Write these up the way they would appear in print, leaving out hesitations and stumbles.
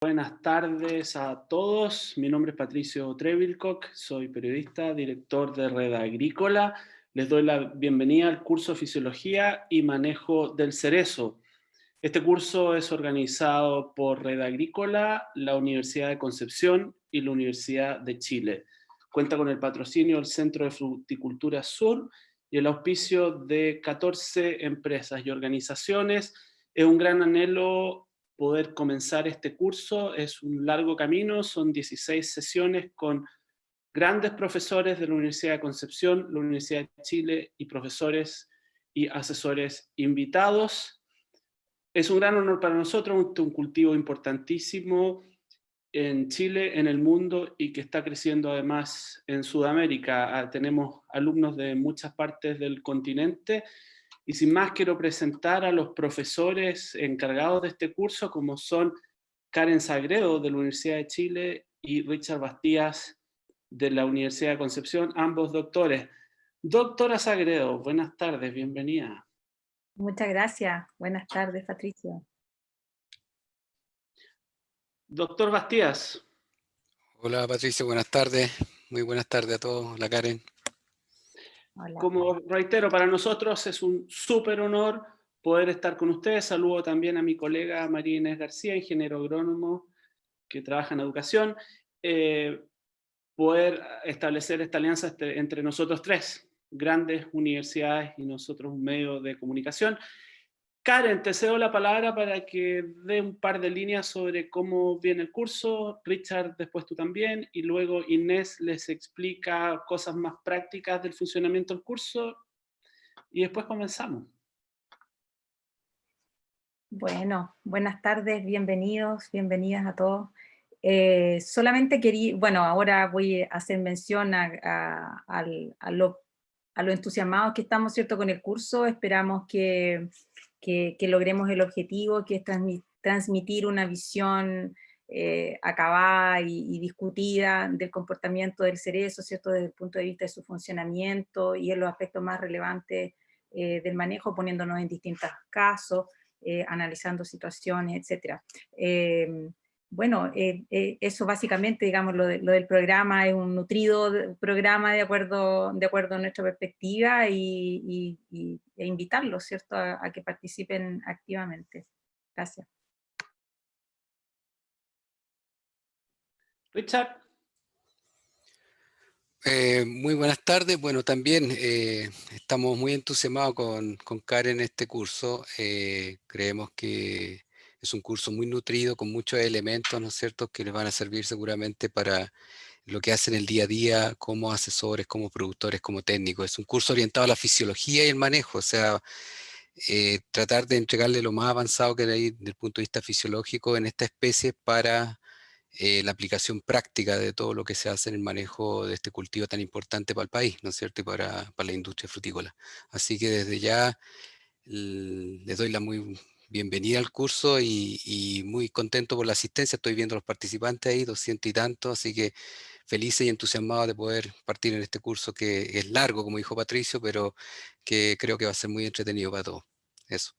Buenas tardes a todos. Mi nombre es Patricio Trevilcock, soy periodista, director de Red Agrícola. Les doy la bienvenida al curso Fisiología y Manejo del Cerezo. Este curso es organizado por Red Agrícola, la Universidad de Concepción y la Universidad de Chile. Cuenta con el patrocinio del Centro de Fruticultura Sur y el auspicio de 14 empresas y organizaciones. Es un gran anhelo poder comenzar este curso. Es un largo camino, son 16 sesiones con grandes profesores de la Universidad de Concepción, la Universidad de Chile y profesores y asesores invitados. Es un gran honor para nosotros, un cultivo importantísimo en Chile, en el mundo, y que está creciendo además en Sudamérica. Tenemos alumnos de muchas partes del continente, y sin más quiero presentar a los profesores encargados de este curso, como son Karen Sagredo de la Universidad de Chile y Richard Bastías de la Universidad de Concepción, ambos doctores. Doctora Sagredo, buenas tardes, bienvenida. Muchas gracias. Buenas tardes, Patricio. Doctor Bastías. Hola Patricio, buenas tardes. Muy buenas tardes a todos. Hola Karen. Hola. Como reitero, para nosotros es un súper honor poder estar con ustedes. Saludo también a mi colega María Inés García, ingeniero agrónomo que trabaja en educación. Poder establecer esta alianza entre nosotros tres, grandes universidades y nosotros un medio de comunicación. Karen, te cedo la palabra para que dé un par de líneas sobre cómo viene el curso. Richard, después tú también, y luego Inés les explica cosas más prácticas del funcionamiento del curso, y después comenzamos. Bueno, buenas tardes, bienvenidos, bienvenidas a todos. Solamente quería, bueno, ahora voy a hacer mención a lo entusiasmados que estamos, ¿cierto?, con el curso. Esperamos que logremos el objetivo, que es transmitir una visión acabada y discutida del comportamiento del cerezo, ¿cierto?, desde el punto de vista de su funcionamiento y en los aspectos más relevantes del manejo, poniéndonos en distintos casos, analizando situaciones, etc. Bueno, eso básicamente, digamos, lo del programa es un nutrido programa de acuerdo a nuestra perspectiva e invitarlos, ¿cierto?, a que participen activamente. Gracias. Richard. Muy buenas tardes. Bueno, también estamos muy entusiasmados con Karen en este curso. Creemos que es un curso muy nutrido, con muchos elementos, ¿no es cierto?, que les van a servir seguramente para lo que hacen el día a día como asesores, como productores, como técnicos. Es un curso orientado a la fisiología y el manejo, o sea, tratar de entregarle lo más avanzado que hay desde el punto de vista fisiológico en esta especie para la aplicación práctica de todo lo que se hace en el manejo de este cultivo tan importante para el país, ¿no es cierto?, y para la industria frutícola. Así que desde ya les doy la muy bienvenida al curso y muy contento por la asistencia. Estoy viendo a los participantes ahí, 200 y tantos, así que felices y entusiasmados de poder partir en este curso que es largo, como dijo Patricio, pero que creo que va a ser muy entretenido para todos. Eso.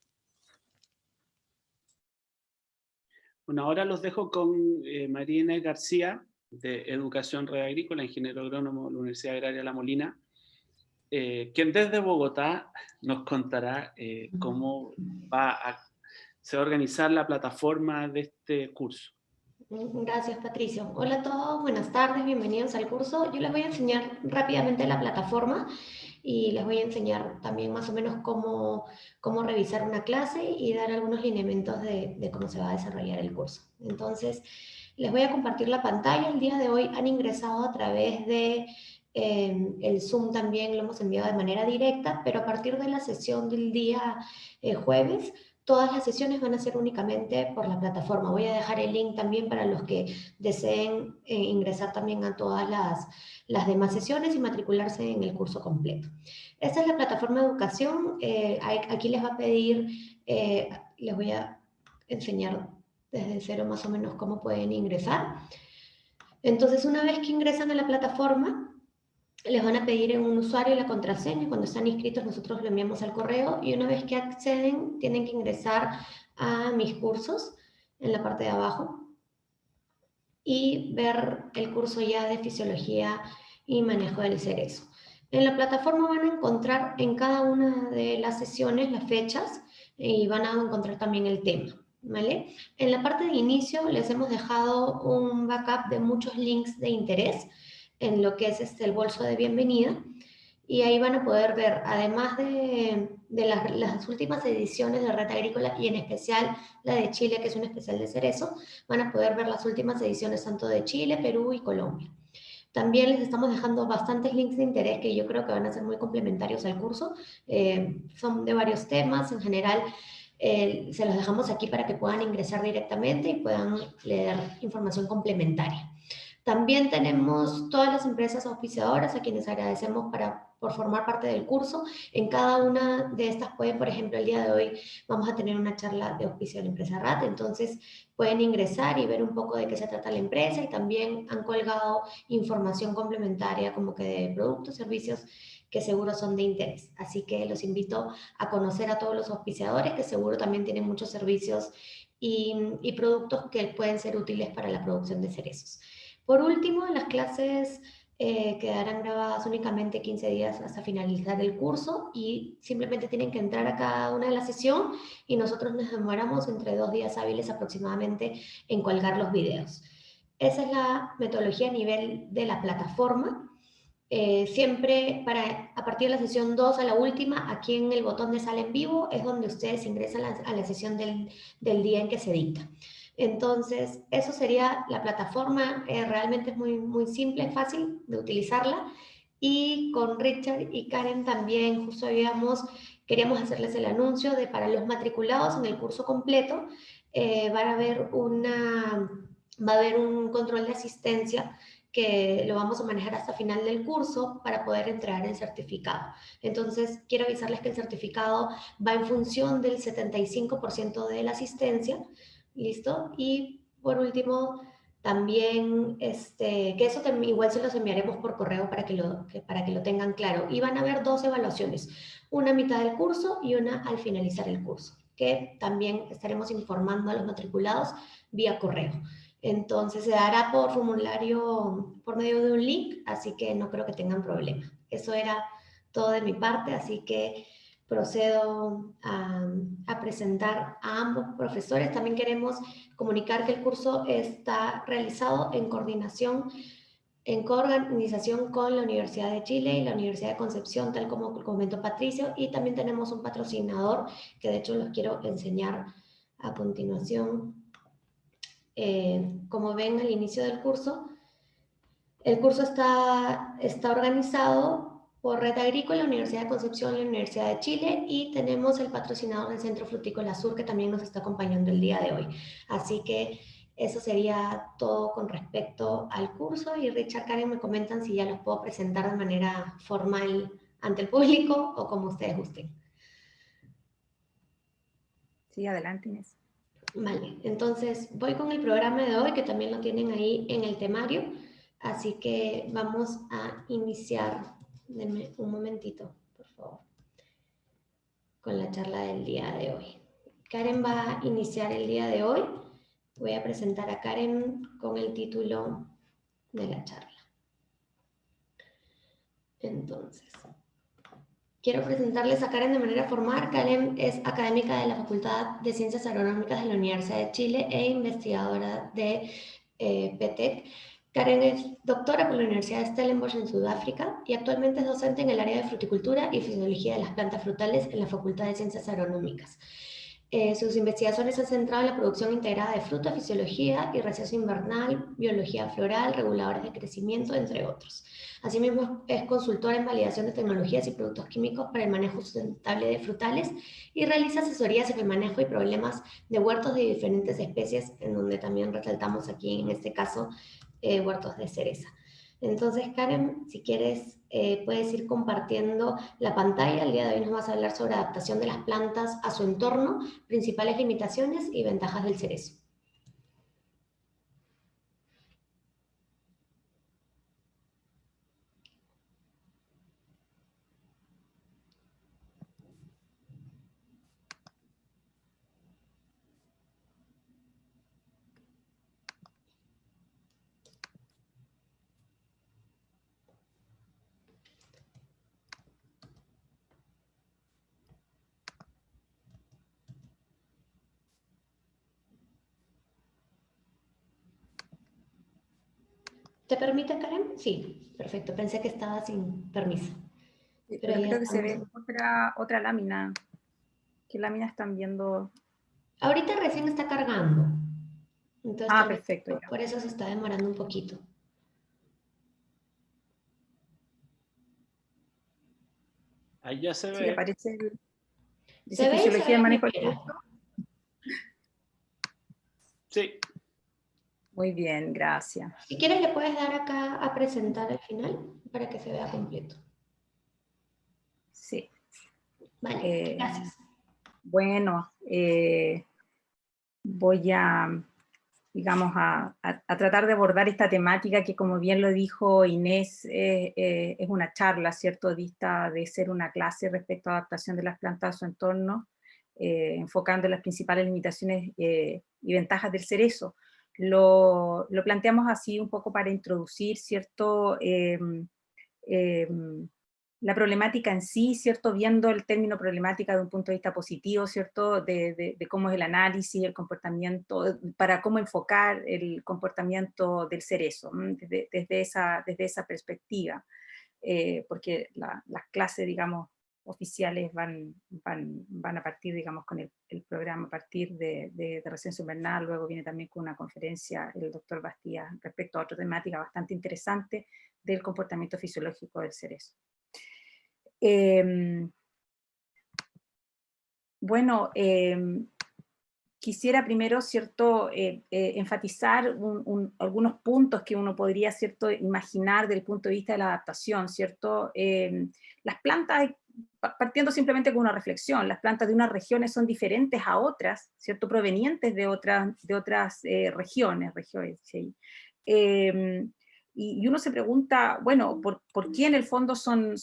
Bueno, ahora los dejo con María Inés García, de Educación Red Agrícola, ingeniero agrónomo de la Universidad Agraria La Molina, quien desde Bogotá nos contará cómo se va a organizar la plataforma de este curso. Gracias, Patricio. Hola a todos, buenas tardes, bienvenidos al curso. Yo les voy a enseñar rápidamente la plataforma y les voy a enseñar también más o menos cómo revisar una clase y dar algunos lineamientos de cómo se va a desarrollar el curso. Entonces, les voy a compartir la pantalla. El día de hoy han ingresado a través de el Zoom, también lo hemos enviado de manera directa, pero a partir de la sesión del día jueves, todas las sesiones van a ser únicamente por la plataforma. Voy a dejar el link también para los que deseen ingresar también a todas las demás sesiones y matricularse en el curso completo. Esta es la plataforma de educación. Aquí les va a pedir, les voy a enseñar desde cero más o menos cómo pueden ingresar. Entonces, una vez que ingresan a la plataforma, les van a pedir un usuario y la contraseña. Cuando están inscritos, nosotros lo enviamos al correo, y una vez que acceden, tienen que ingresar a mis cursos en la parte de abajo. y ver el curso ya de Fisiología y Manejo del Cerezo. En la plataforma van a encontrar en cada una de las sesiones las fechas y van a encontrar también el tema, ¿vale? En la parte de inicio les hemos dejado un backup de muchos links de interés en lo que es el bolso de bienvenida, y ahí van a poder ver, además de las últimas ediciones de Red Agrícola y en especial la de Chile, que es un especial de cerezo, van a poder ver las últimas ediciones tanto de Chile, Perú y Colombia. También les estamos dejando bastantes links de interés que yo creo que van a ser muy complementarios al curso. Son de varios temas, en general se los dejamos aquí para que puedan ingresar directamente y puedan leer información complementaria. También tenemos todas las empresas auspiciadoras a quienes agradecemos por formar parte del curso. En cada una de estas pueden, por ejemplo, el día de hoy vamos a tener una charla de auspicio de la empresa RAT, entonces pueden ingresar y ver un poco de qué se trata la empresa, y también han colgado información complementaria como que de productos, servicios que seguro son de interés. Así que los invito a conocer a todos los auspiciadores, que seguro también tienen muchos servicios y productos que pueden ser útiles para la producción de cerezos. Por último, las clases quedarán grabadas únicamente 15 días hasta finalizar el curso, y simplemente tienen que entrar a cada una de las sesiones y nosotros nos demoramos entre 2 días hábiles aproximadamente en colgar los videos. Esa es la metodología a nivel de la plataforma. Siempre a partir de la sesión 2 a la última, aquí en el botón de sala en vivo es donde ustedes ingresan a la sesión del día en que se dicta. Entonces, eso sería la plataforma. Realmente es muy, muy simple, fácil de utilizarla. Y con Richard y Karen también justo queríamos hacerles el anuncio de para los matriculados en el curso completo, va a haber un control de asistencia que lo vamos a manejar hasta final del curso para poder entregar el certificado. Entonces, quiero avisarles que el certificado va en función del 75% de la asistencia. ¿Listo? Y por último, también, que eso también, igual se los enviaremos por correo para que lo tengan claro. Y van a haber 2 evaluaciones, una a mitad del curso y una al finalizar el curso, que también estaremos informando a los matriculados vía correo. Entonces, se dará por formulario, por medio de un link, así que no creo que tengan problema. Eso era todo de mi parte, así que procedo a presentar a ambos profesores. También queremos comunicar que el curso está realizado en coordinación, en coorganización con la Universidad de Chile y la Universidad de Concepción, tal como comentó Patricio, y también tenemos un patrocinador que de hecho los quiero enseñar a continuación. Como ven al inicio del curso, el curso está organizado por Red Agrícola, la Universidad de Concepción y la Universidad de Chile, y tenemos el patrocinador del Centro Frutícola Sur, que también nos está acompañando el día de hoy. Así que eso sería todo con respecto al curso, y Richard, Karen, me comentan si ya los puedo presentar de manera formal ante el público o como ustedes gusten. Sí, adelante, Inés. Vale, entonces voy con el programa de hoy, que también lo tienen ahí en el temario. Así que vamos a iniciar. Denme un momentito, por favor, con la charla del día de hoy. Karen va a iniciar el día de hoy. Voy a presentar a Karen con el título de la charla. Entonces, quiero presentarles a Karen de manera formal. Karen es académica de la Facultad de Ciencias Agronómicas de la Universidad de Chile e investigadora de PTEC. Karen es doctora por la Universidad de Stellenbosch en Sudáfrica y actualmente es docente en el área de fruticultura y fisiología de las plantas frutales en la Facultad de Ciencias Agronómicas. Sus investigaciones se han centrado en la producción integrada de fruta, fisiología y receso invernal, biología floral, reguladores de crecimiento, entre otros. Asimismo, es consultora en validación de tecnologías y productos químicos para el manejo sustentable de frutales y realiza asesorías en el manejo y problemas de huertos de diferentes especies, en donde también resaltamos aquí, en este caso, huertos de cereza. Entonces, Karen, si quieres, puedes ir compartiendo la pantalla. El día de hoy nos vas a hablar sobre adaptación de las plantas a su entorno, principales limitaciones y ventajas del cerezo. ¿Te permite, Karen? Sí, perfecto. Pensé que estaba sin permiso. Pero Ya creo que se estamos. ve otra lámina. ¿Qué lámina están viendo? Ahorita recién está cargando. Entonces Ah, tal vez perfecto, ya. por eso se está demorando un poquito. Ahí ya se Sí, ve. aparece, dice ¿Se ve y se Fisiología ve y en Manejo del primera? Curso. Sí. Muy bien, gracias. Si quieres le puedes dar acá a presentar al final para que se vea completo. Sí. Vale, gracias. Bueno, voy a, digamos, a tratar de abordar esta temática que, como bien lo dijo Inés, es una charla, ¿cierto?, dista de ser una clase respecto a adaptación de las plantas a su entorno, enfocando las principales limitaciones y ventajas del cerezo. Lo planteamos así un poco para introducir, ¿cierto?, la problemática en sí, ¿cierto? Viendo el término problemática de un punto de vista positivo, ¿cierto? De cómo es el análisis, el comportamiento, para cómo enfocar el comportamiento del cerezo, desde esa perspectiva, porque las clases, digamos, oficiales van a partir, digamos, con el programa a partir de residencia invernal, luego viene también con una conferencia el doctor Bastías respecto a otra temática bastante interesante del comportamiento fisiológico del cerezo. Bueno, quisiera primero, ¿cierto?, enfatizar algunos puntos que uno podría, ¿cierto?, imaginar desde el punto de vista de la adaptación, ¿cierto? Las plantas, partiendo simplemente con una reflexión, las plantas de unas regiones son diferentes a otras, ¿cierto?, provenientes de otras regiones, ¿sí? Y uno se pregunta, bueno, ¿por qué en el fondo son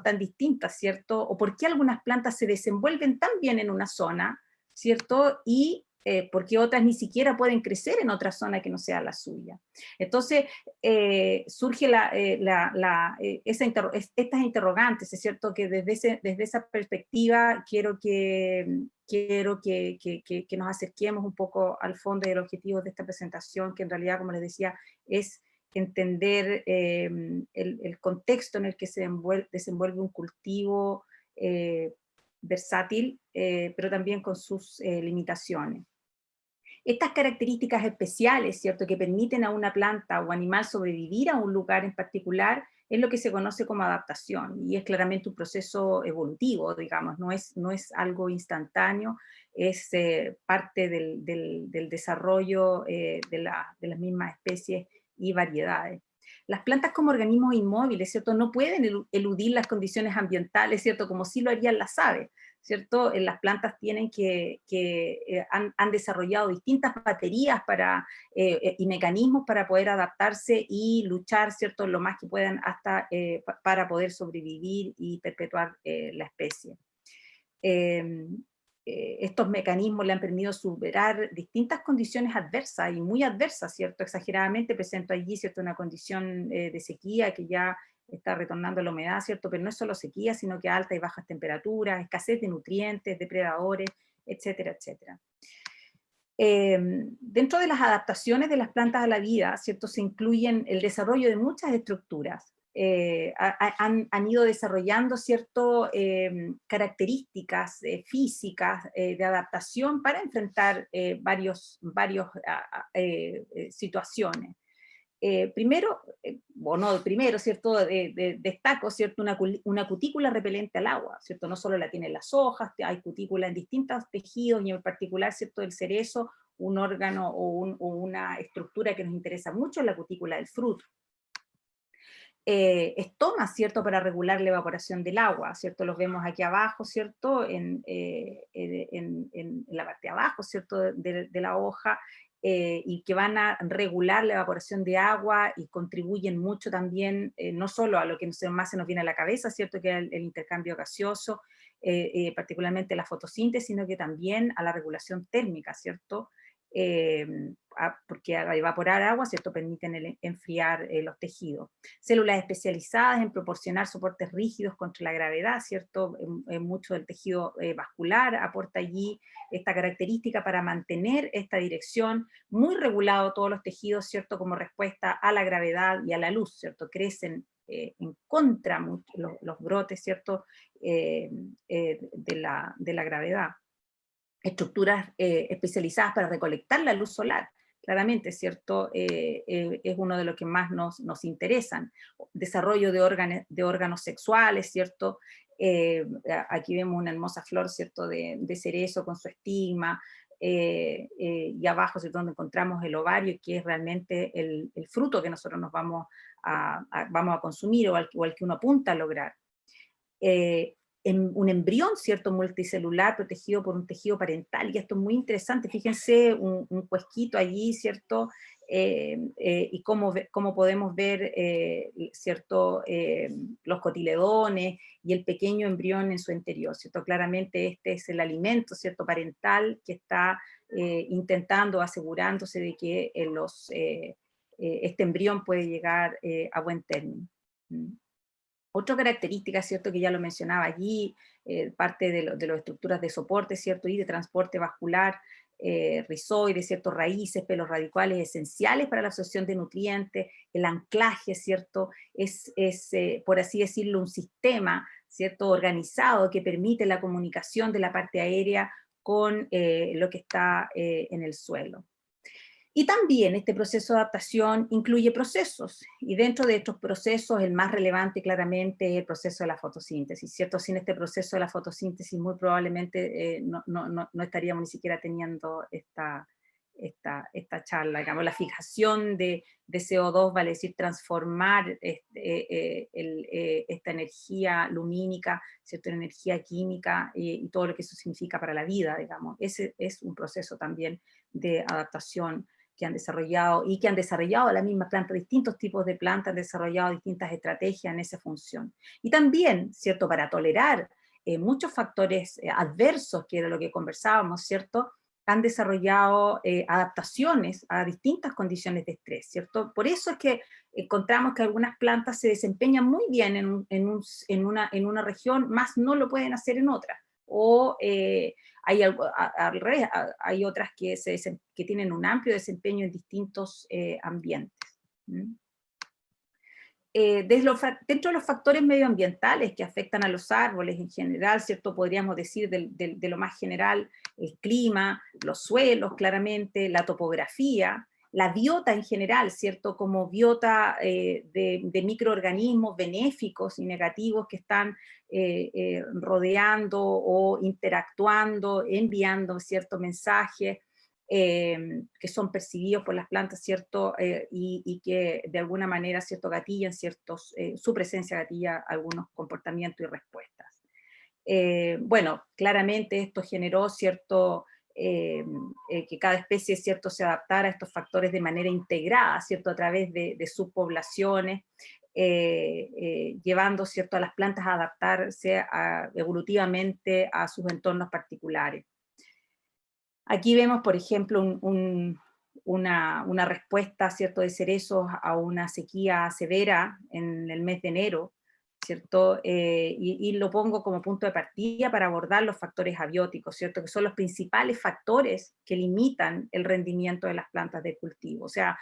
tan distintas, ¿cierto? O ¿por qué algunas plantas se desenvuelven tan bien en una zona, ¿cierto? Y por qué otras ni siquiera pueden crecer en otra zona que no sea la suya. Entonces, surge estas interrogantes, ¿es cierto? Que desde esa perspectiva quiero que nos acerquemos un poco al fondo y al objetivo de esta presentación, que en realidad, como les decía, es entender el contexto en el que se desenvuelve un cultivo versátil, pero también con sus limitaciones. Estas características especiales, ¿cierto?, que permiten a una planta o animal sobrevivir a un lugar en particular, es lo que se conoce como adaptación, y es claramente un proceso evolutivo, digamos, no es algo instantáneo, es parte del desarrollo de las mismas especies y variedades. Las plantas como organismos inmóviles, ¿cierto?, no pueden eludir las condiciones ambientales, ¿cierto?, como sí lo harían las aves, ¿cierto? Las plantas tienen han desarrollado distintas baterías y mecanismos para poder adaptarse y luchar, ¿cierto?, lo más que puedan hasta para poder sobrevivir y perpetuar la especie. Estos mecanismos le han permitido superar distintas condiciones adversas y muy adversas, ¿cierto? Exageradamente presento allí, ¿cierto?, una condición de sequía que ya está retornando la humedad, ¿cierto? Pero no es solo sequía, sino que altas y bajas temperaturas, escasez de nutrientes, depredadores, etcétera, etcétera. Dentro de las adaptaciones de las plantas a la vida, ¿cierto?, se incluyen el desarrollo de muchas estructuras. Han ido desarrollando ciertas características físicas de adaptación para enfrentar varios situaciones. Primero, ¿cierto? Destaco, ¿cierto?, una cutícula repelente al agua, ¿cierto? No solo la tienen las hojas, hay cutícula en distintos tejidos y en particular, ¿cierto?, el cerezo, un órgano o una estructura que nos interesa mucho es la cutícula del fruto. Estoma, ¿cierto?, para regular la evaporación del agua, ¿cierto? Los vemos aquí abajo, ¿cierto?, en la parte de abajo, ¿cierto?, de la hoja, y que van a regular la evaporación de agua y contribuyen mucho también, no solo a lo que más se nos viene a la cabeza, ¿cierto?, que es el intercambio gaseoso, particularmente la fotosíntesis, sino que también a la regulación térmica, ¿cierto?, porque al evaporar agua, ¿cierto?, permiten enfriar los tejidos. Células especializadas en proporcionar soportes rígidos contra la gravedad, ¿cierto? Mucho del tejido vascular aporta allí esta característica para mantener esta dirección, muy regulado todos los tejidos, ¿cierto?, como respuesta a la gravedad y a la luz, ¿cierto? Crecen en contra los brotes, ¿cierto?, de la gravedad. Estructuras especializadas para recolectar la luz solar, claramente, ¿cierto? Es uno de los que más nos interesan. Desarrollo de órganos sexuales, ¿cierto? Aquí vemos una hermosa flor, ¿cierto?, de cerezo con su estigma, y abajo, ¿cierto?, donde encontramos el ovario, que es realmente el fruto que nosotros nos vamos a consumir, o al que uno apunta a lograr. Un embrión, ¿cierto?, multicelular protegido por un tejido parental, y esto es muy interesante, fíjense un cuesquito allí, ¿cierto?, y cómo podemos ver, ¿cierto?, los cotiledones y el pequeño embrión en su interior, ¿cierto? Claramente este es el alimento, ¿cierto?, parental, que está asegurándose de que este embrión puede llegar a buen término. Otra característica, ¿cierto?, que ya lo mencionaba allí, parte de las estructuras de soporte, ¿cierto?, y de transporte vascular, rizoides, ¿cierto?, raíces, pelos radicales esenciales para la absorción de nutrientes, el anclaje, ¿cierto?, es por así decirlo, un sistema, ¿cierto?, organizado que permite la comunicación de la parte aérea con lo que está en el suelo. Y también este proceso de adaptación incluye procesos, y dentro de estos procesos el más relevante claramente es el proceso de la fotosíntesis, ¿cierto? Sin este proceso de la fotosíntesis muy probablemente no estaríamos ni siquiera teniendo esta charla, digamos, la fijación de CO2, vale decir, transformar esta energía lumínica, ¿cierto?, en energía química, y todo lo que eso significa para la vida, digamos. Ese es un proceso también de adaptación que han desarrollado la misma planta, distintos tipos de plantas han desarrollado distintas estrategias en esa función. Y también, ¿cierto?, para tolerar muchos factores adversos, que era lo que conversábamos, ¿cierto?, han desarrollado adaptaciones a distintas condiciones de estrés, ¿cierto? Por eso es que encontramos que algunas plantas se desempeñan muy bien en una región, más no lo pueden hacer en otra. O al revés, hay otras que tienen un amplio desempeño en distintos ambientes. Dentro de los factores medioambientales que afectan a los árboles en general, ¿cierto?, podríamos decir de lo más general, el clima, los suelos, claramente, la topografía, la biota en general, ¿cierto?, como biota de microorganismos benéficos y negativos que están rodeando o interactuando, enviando ciertos mensajes, que son percibidos por las plantas, ¿cierto?, y que de alguna manera, ¿cierto?, gatillan su presencia gatilla algunos comportamientos y respuestas. Bueno, claramente esto generó, ¿cierto?, que cada especie, ¿cierto?, se adaptara a estos factores de manera integrada, ¿cierto?, a través de subpoblaciones, llevando, ¿cierto?, a las plantas a adaptarse evolutivamente a sus entornos particulares. Aquí vemos, por ejemplo, una respuesta, ¿cierto?, de cerezos a una sequía severa en el mes de enero, ¿cierto? Y lo pongo como punto de partida para abordar los factores abióticos, ¿cierto?, que son los principales factores que limitan el rendimiento de las plantas de cultivo. O sea,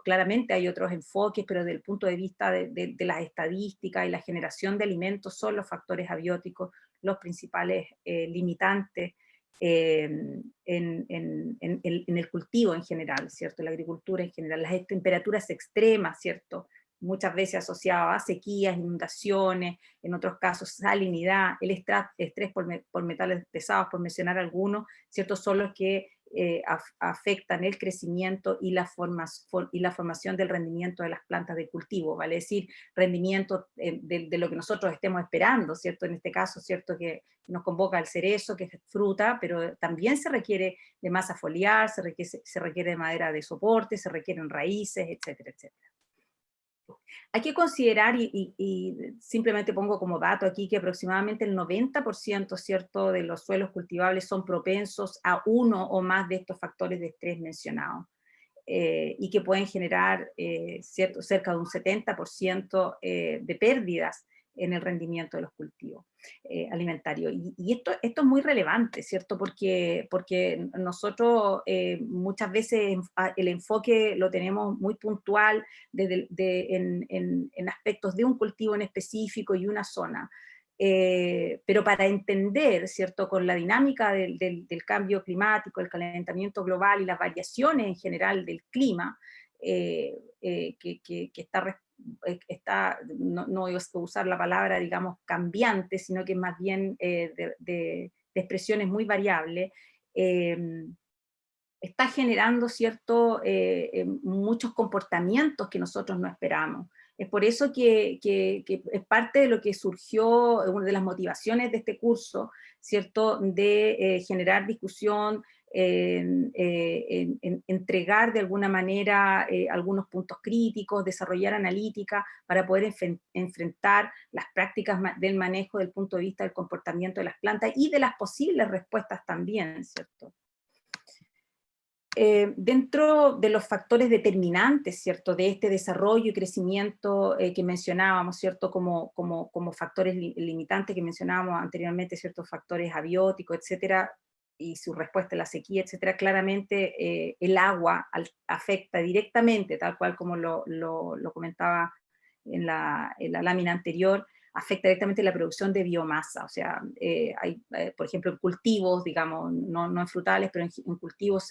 claramente hay otros enfoques, pero desde el punto de vista de las estadísticas y la generación de alimentos, son los factores abióticos los principales limitantes en el cultivo en general, ¿cierto?, en la agricultura en general, las temperaturas extremas, ¿cierto?, muchas veces asociadas a sequías, inundaciones, en otros casos salinidad, el estrés por metales pesados, por mencionar algunos, ¿cierto?, son los que afectan el crecimiento y la formación del rendimiento de las plantas de cultivo, vale decir, rendimiento de lo que nosotros estemos esperando, ¿cierto? En este caso, ¿cierto?, que nos convoca el cerezo, que es fruta, pero también se requiere de masa foliar, se requiere de madera de soporte, se requieren raíces, etcétera, etcétera. Hay que considerar, y simplemente pongo como dato aquí, que aproximadamente el 90%, ¿cierto?, de los suelos cultivables son propensos a uno o más de estos factores de estrés mencionados, y que pueden generar cerca de un 70% de pérdidas en el rendimiento de los cultivos alimentarios. Y esto es muy relevante, ¿cierto? Porque nosotros muchas veces el enfoque lo tenemos muy puntual en aspectos de un cultivo en específico y una zona. Pero para entender, ¿cierto?, con la dinámica del cambio climático, el calentamiento global y las variaciones en general del clima, que no voy a usar la palabra, digamos, cambiante, sino que más bien de expresiones muy variables, está generando, ¿cierto?, muchos comportamientos que nosotros no esperamos. Es por eso que es parte de lo que surgió, una de las motivaciones de este curso, ¿cierto?, de generar discusión, entregar de alguna manera algunos puntos críticos, desarrollar analítica para poder enfrentar las prácticas del manejo del punto de vista del comportamiento de las plantas y de las posibles respuestas también, ¿cierto? Dentro de los factores determinantes, ¿cierto?, de este desarrollo y crecimiento que mencionábamos, ¿cierto?, como factores limitantes que mencionábamos anteriormente, ciertos factores abióticos, etcétera, y su respuesta a la sequía, etcétera, claramente el agua afecta directamente, tal cual como lo comentaba en la lámina anterior, afecta directamente la producción de biomasa. O sea, hay, por ejemplo, en cultivos, digamos, no en frutales, pero en cultivos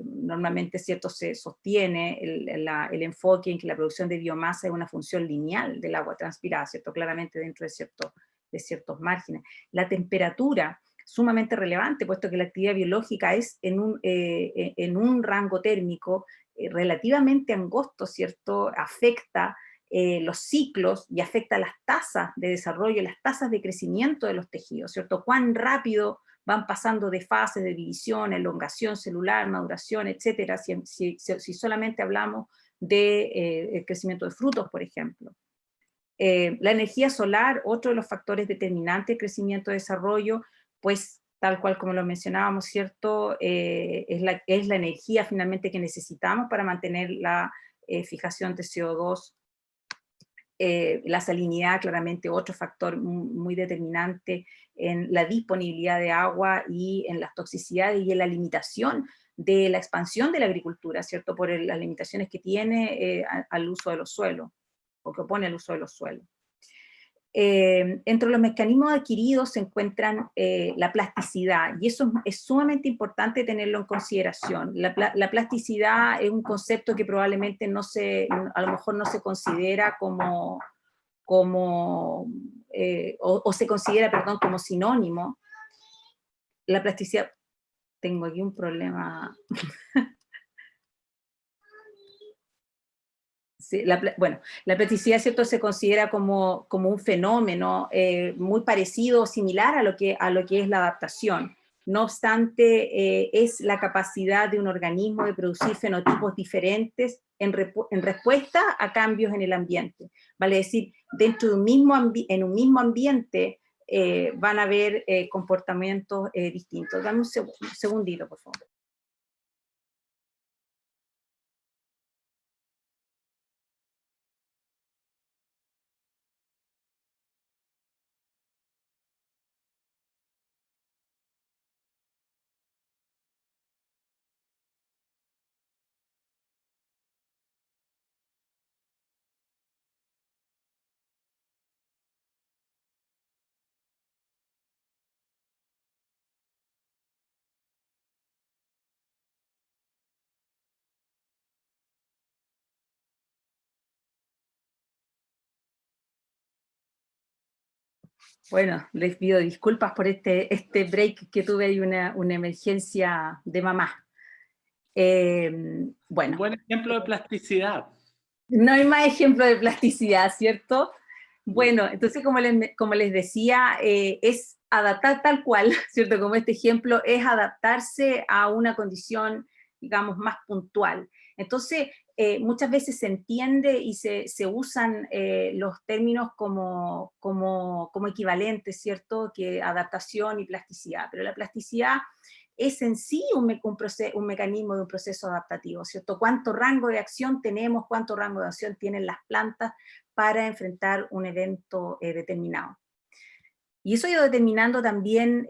normalmente, ¿cierto?, se sostiene el enfoque en que la producción de biomasa es una función lineal del agua transpirada, ¿cierto?, claramente dentro de ciertos márgenes. La temperatura, sumamente relevante, puesto que la actividad biológica es en un rango térmico relativamente angosto, ¿cierto?, afecta los ciclos y afecta las tasas de desarrollo, las tasas de crecimiento de los tejidos, ¿cierto? Cuán rápido van pasando de fases de división, elongación celular, maduración, etcétera, si solamente hablamos de crecimiento de frutos, por ejemplo. La energía solar, otro de los factores determinantes de crecimiento y desarrollo, pues tal cual como lo mencionábamos, ¿cierto? Es la energía finalmente que necesitamos para mantener la fijación de CO2. La salinidad, claramente otro factor muy determinante en la disponibilidad de agua y en las toxicidades y en la limitación de la expansión de la agricultura, ¿cierto? Por las limitaciones que tiene al uso de los suelos, o que opone al uso de los suelos. Entre los mecanismos adquiridos se encuentran la plasticidad, y eso es sumamente importante tenerlo en consideración. La plasticidad es un concepto que probablemente a lo mejor no se considera o se considera, perdón, como sinónimo. La plasticidad, tengo aquí un problema. Sí, la plasticidad, ¿cierto?, se considera como un fenómeno muy parecido o similar a lo que es la adaptación. No obstante, es la capacidad de un organismo de producir fenotipos diferentes en respuesta a cambios en el ambiente. Vale decir, dentro de un mismo ambiente van a haber comportamientos distintos. Dame un segundito, por favor. Bueno, les pido disculpas por este break que tuve ahí, una emergencia de mamá. Bueno. Un buen ejemplo de plasticidad. No hay más ejemplo de plasticidad, ¿cierto? Bueno, entonces como les decía, es adaptar tal cual, ¿cierto? Como este ejemplo, es adaptarse a una condición, digamos, más puntual. Entonces, muchas veces se entiende y se usan los términos como equivalentes, ¿cierto? Que adaptación y plasticidad, pero la plasticidad es en sí un mecanismo de un proceso adaptativo, ¿cierto? ¿Cuánto rango de acción tenemos, cuánto rango de acción tienen las plantas para enfrentar un evento determinado? Y eso ha ido determinando también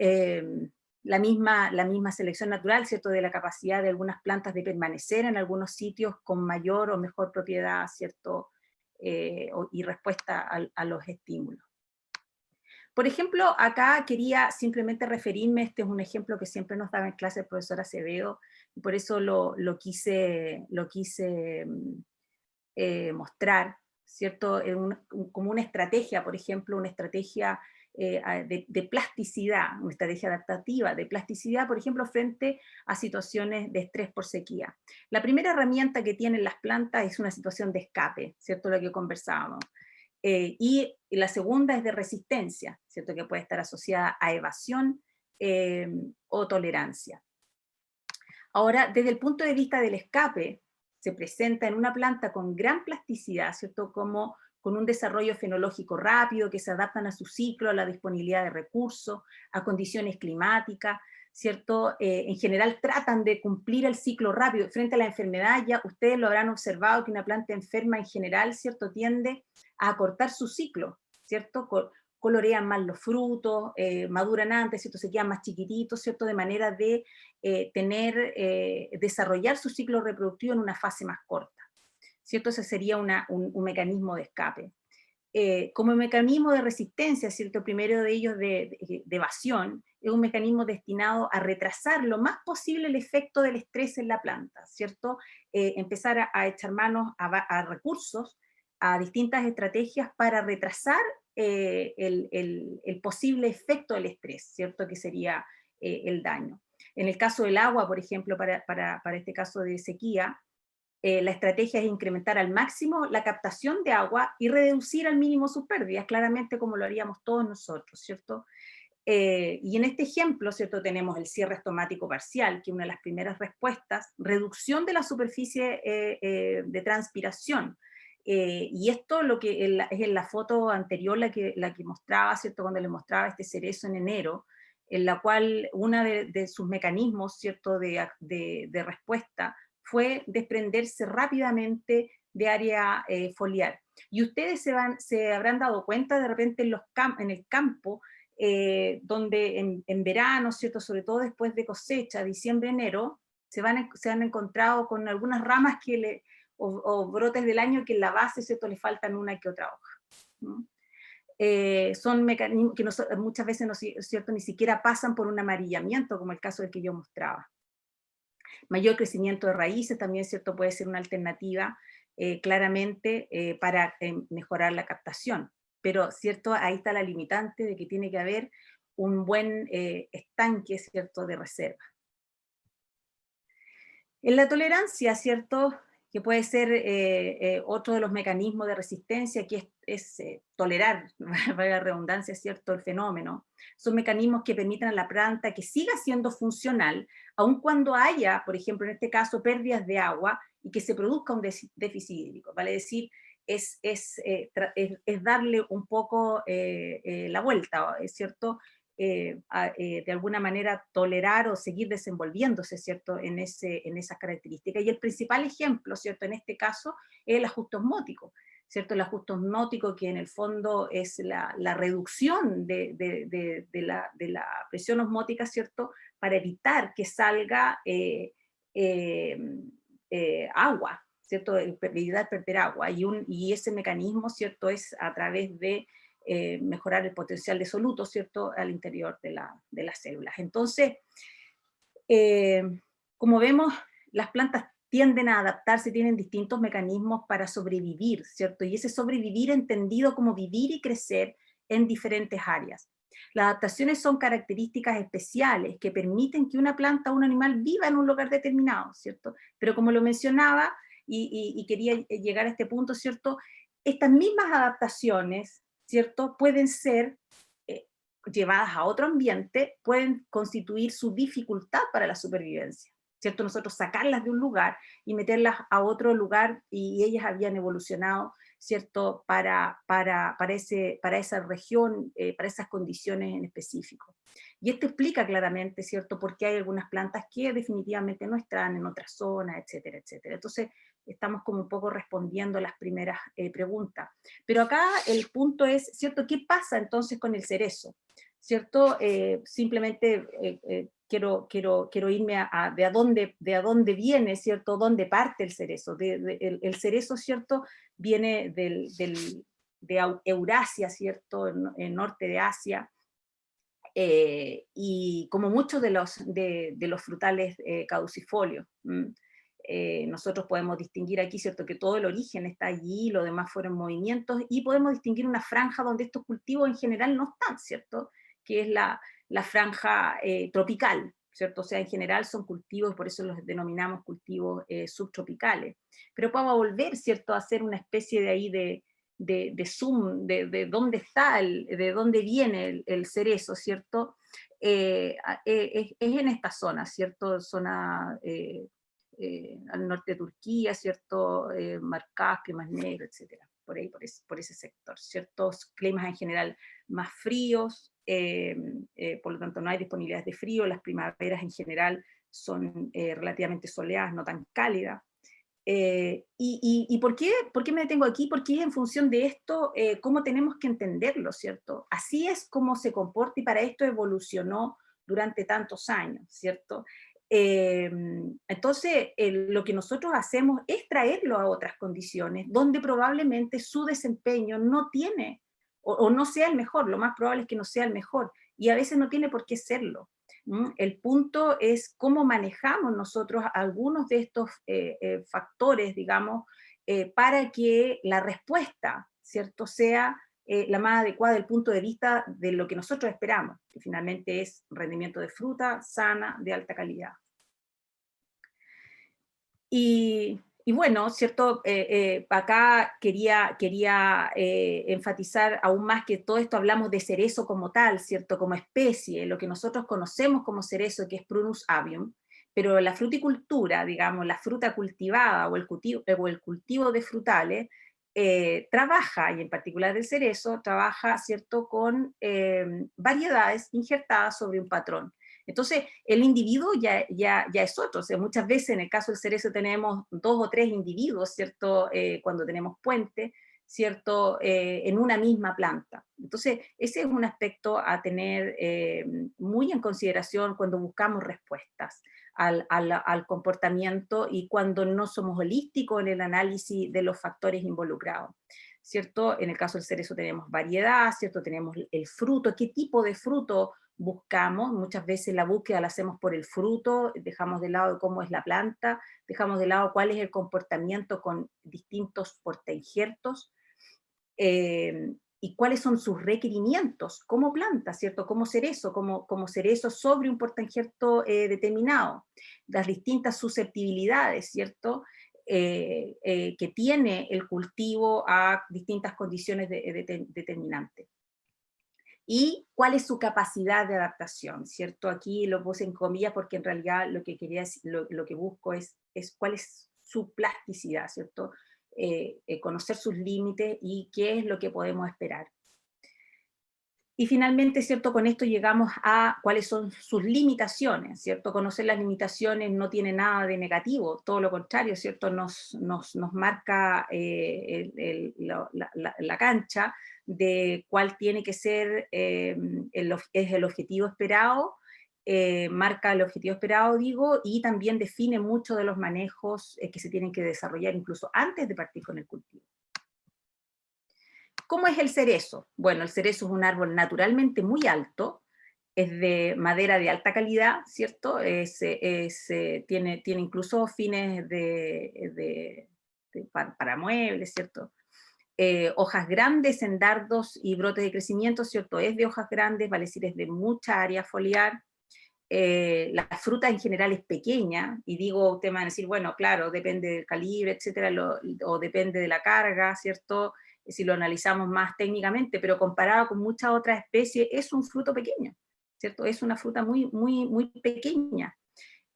la misma selección natural, ¿cierto? De la capacidad de algunas plantas de permanecer en algunos sitios con mayor o mejor propiedad, ¿cierto? Y respuesta a los estímulos. Por ejemplo, acá quería simplemente referirme, este es un ejemplo que siempre nos daba en clase el profesor Acevedo, y por eso lo quise mostrar, ¿cierto? Como una estrategia, por ejemplo, una estrategia de plasticidad, una estrategia adaptativa de plasticidad, por ejemplo, frente a situaciones de estrés por sequía. La primera herramienta que tienen las plantas es una situación de escape, ¿cierto? Lo que conversábamos. Y la segunda es de resistencia, ¿cierto? Que puede estar asociada a evasión o tolerancia. Ahora, desde el punto de vista del escape, se presenta en una planta con gran plasticidad, ¿cierto? Como con un desarrollo fenológico rápido, que se adaptan a su ciclo, a la disponibilidad de recursos, a condiciones climáticas, ¿cierto? En general tratan de cumplir el ciclo rápido. Frente a la enfermedad, ya ustedes lo habrán observado que una planta enferma en general, ¿cierto? Tiende a acortar su ciclo, ¿cierto? Colorean más los frutos, maduran antes, ¿cierto? Se quedan más chiquititos, ¿cierto? De manera de desarrollar su ciclo reproductivo en una fase más corta, ¿cierto? Ese sería un mecanismo de escape. Como mecanismo de resistencia, ¿cierto? El primero de ellos de evasión, es un mecanismo destinado a retrasar lo más posible el efecto del estrés en la planta, ¿cierto? Empezar a echar manos a recursos, a distintas estrategias para retrasar el posible efecto del estrés, ¿cierto? Que sería el daño. En el caso del agua, por ejemplo, para este caso de sequía, la estrategia es incrementar al máximo la captación de agua y reducir al mínimo sus pérdidas, claramente como lo haríamos todos nosotros, ¿cierto? Y en este ejemplo, ¿cierto? Tenemos el cierre estomático parcial, que es una de las primeras respuestas, reducción de la superficie de transpiración, y esto lo que es en la foto anterior la que mostraba, ¿cierto? Cuando le mostraba este cerezo en enero, en la cual uno de sus mecanismos, ¿cierto? De respuesta fue desprenderse rápidamente de área foliar. Y ustedes se habrán dado cuenta de repente en el campo, donde en verano, ¿cierto? Sobre todo después de cosecha, diciembre, enero, se han encontrado con algunas ramas o brotes del año que en la base, ¿cierto? Le faltan una que otra hoja, ¿no? Son mecanismos que muchas veces no, ¿cierto? Ni siquiera pasan por un amarillamiento, como el caso del que yo mostraba. Mayor crecimiento de raíces también, ¿cierto? Puede ser una alternativa claramente para mejorar la captación. Pero, ¿cierto? Ahí está la limitante de que tiene que haber un buen estanque, ¿cierto? De reserva. En la tolerancia, ¿cierto? Que puede ser otro de los mecanismos de resistencia, que es tolerar, valga la redundancia, ¿cierto? El fenómeno. Son mecanismos que permiten a la planta que siga siendo funcional, aun cuando haya, por ejemplo, en este caso, pérdidas de agua y que se produzca un déficit hídrico. Vale decir, es darle un poco la vuelta, ¿es cierto? De alguna manera tolerar o seguir desenvolviéndose, ¿cierto? En esas características. Y el principal ejemplo, ¿cierto? En este caso, es el ajuste osmótico, ¿cierto? El ajuste osmótico, que en el fondo es la reducción de la presión osmótica, ¿cierto? Para evitar que salga agua, ¿cierto? Evitar perder agua. Y ese mecanismo, ¿cierto? Es a través de mejorar el potencial de soluto, ¿cierto?, al interior de las células. Entonces, como vemos, las plantas tienden a adaptarse, tienen distintos mecanismos para sobrevivir, ¿cierto? Y ese sobrevivir entendido como vivir y crecer en diferentes áreas. Las adaptaciones son características especiales que permiten que una planta o un animal viva en un lugar determinado, ¿cierto? Pero como lo mencionaba, y quería llegar a este punto, ¿cierto? Estas mismas adaptaciones, ¿cierto? Pueden ser llevadas a otro ambiente, pueden constituir su dificultad para la supervivencia, ¿cierto? Nosotros sacarlas de un lugar y meterlas a otro lugar, y ellas habían evolucionado, ¿cierto? Para esa región, para esas condiciones en específico. Y esto explica claramente, ¿cierto?, por qué hay algunas plantas que definitivamente no están en otras zonas, etcétera, etcétera. Entonces, estamos como un poco respondiendo a las primeras preguntas. Pero acá el punto es, ¿cierto?, ¿qué pasa entonces con el cerezo? ¿Cierto? Simplemente quiero irme de a dónde viene, ¿cierto? ¿Dónde parte el cerezo? El cerezo, ¿cierto?, viene de Eurasia, ¿cierto?, en norte de Asia, y como muchos de los frutales caducifolios. Nosotros podemos distinguir aquí, ¿cierto?, que todo el origen está allí, lo demás fueron movimientos, y podemos distinguir una franja donde estos cultivos en general no están, ¿cierto?, que es la franja tropical, ¿cierto? O sea, en general son cultivos, por eso los denominamos cultivos subtropicales. Pero podemos volver, ¿cierto?, a hacer una especie de ahí de zoom, de dónde está, de dónde viene el cerezo, ¿cierto? Es en esta zona, ¿cierto? Zona al norte de Turquía, ¿cierto? Mar Caspio, Mar Negro, etcétera. Por ahí, por ese sector, ciertos climas en general más fríos, por lo tanto no hay disponibilidad de frío, las primaveras en general son relativamente soleadas, no tan cálidas. ¿Y por qué me detengo aquí? Porque en función de esto, cómo tenemos que entenderlo, ¿cierto? Así es como se comporta, y para esto evolucionó durante tantos años, ¿cierto? Entonces, lo que nosotros hacemos es traerlo a otras condiciones, donde probablemente su desempeño no tiene, o no sea el mejor, lo más probable es que no sea el mejor, y a veces no tiene por qué serlo. El punto es cómo manejamos nosotros algunos de estos factores, digamos, para que la respuesta, ¿cierto?, sea la más adecuada desde el punto de vista de lo que nosotros esperamos, que finalmente es rendimiento de fruta sana, de alta calidad. Y bueno, ¿cierto? Acá quería enfatizar aún más que todo esto hablamos de cerezo como tal, ¿cierto? Como especie, lo que nosotros conocemos como cerezo, que es Prunus avium, pero la fruticultura, digamos, la fruta cultivada o el cultivo de frutales, trabaja, y en particular el cerezo, trabaja, ¿cierto?, con variedades injertadas sobre un patrón. Entonces, el individuo ya es otro. O sea, muchas veces en el caso del cerezo tenemos 2 o 3 individuos, ¿cierto?, cuando tenemos puente, ¿cierto?, en una misma planta. Entonces, ese es un aspecto a tener muy en consideración cuando buscamos respuestas al comportamiento, y cuando no somos holísticos en el análisis de los factores involucrados, ¿cierto? En el caso del cerezo tenemos variedad, ¿cierto? Tenemos el fruto, qué tipo de fruto buscamos. Muchas veces la búsqueda la hacemos por el fruto, dejamos de lado cómo es la planta, dejamos de lado cuál es el comportamiento con distintos portainjertos, y cuáles son sus requerimientos como planta, ¿cierto? Como cerezo sobre un portainjerto determinado, las distintas susceptibilidades, ¿cierto?, que tiene el cultivo a distintas condiciones determinantes. Y cuál es su capacidad de adaptación, ¿cierto? Aquí lo puse en comillas porque en realidad lo que busco es cuál es su plasticidad, ¿cierto? Conocer sus límites y qué es lo que podemos esperar. Y finalmente, ¿cierto?, con esto llegamos a cuáles son sus limitaciones, ¿cierto? Conocer las limitaciones no tiene nada de negativo, todo lo contrario, ¿cierto? Nos marca la cancha de cuál tiene que ser el objetivo esperado, marca el objetivo esperado, digo, y también define mucho de los manejos que se tienen que desarrollar incluso antes de partir con el cultivo. ¿Cómo es el cerezo? Bueno, el cerezo es un árbol naturalmente muy alto, es de madera de alta calidad, ¿cierto? Tiene incluso fines para muebles, ¿cierto? Hojas grandes en dardos y brotes de crecimiento, ¿cierto? Es de hojas grandes, vale decir, es de mucha área foliar. La fruta en general es pequeña, y digo, usted me va a decir, bueno, claro, depende del calibre, etcétera, o depende de la carga, ¿cierto?, si lo analizamos más técnicamente, pero comparado con muchas otras especies, es un fruto pequeño, ¿cierto? Es una fruta muy, muy, muy pequeña.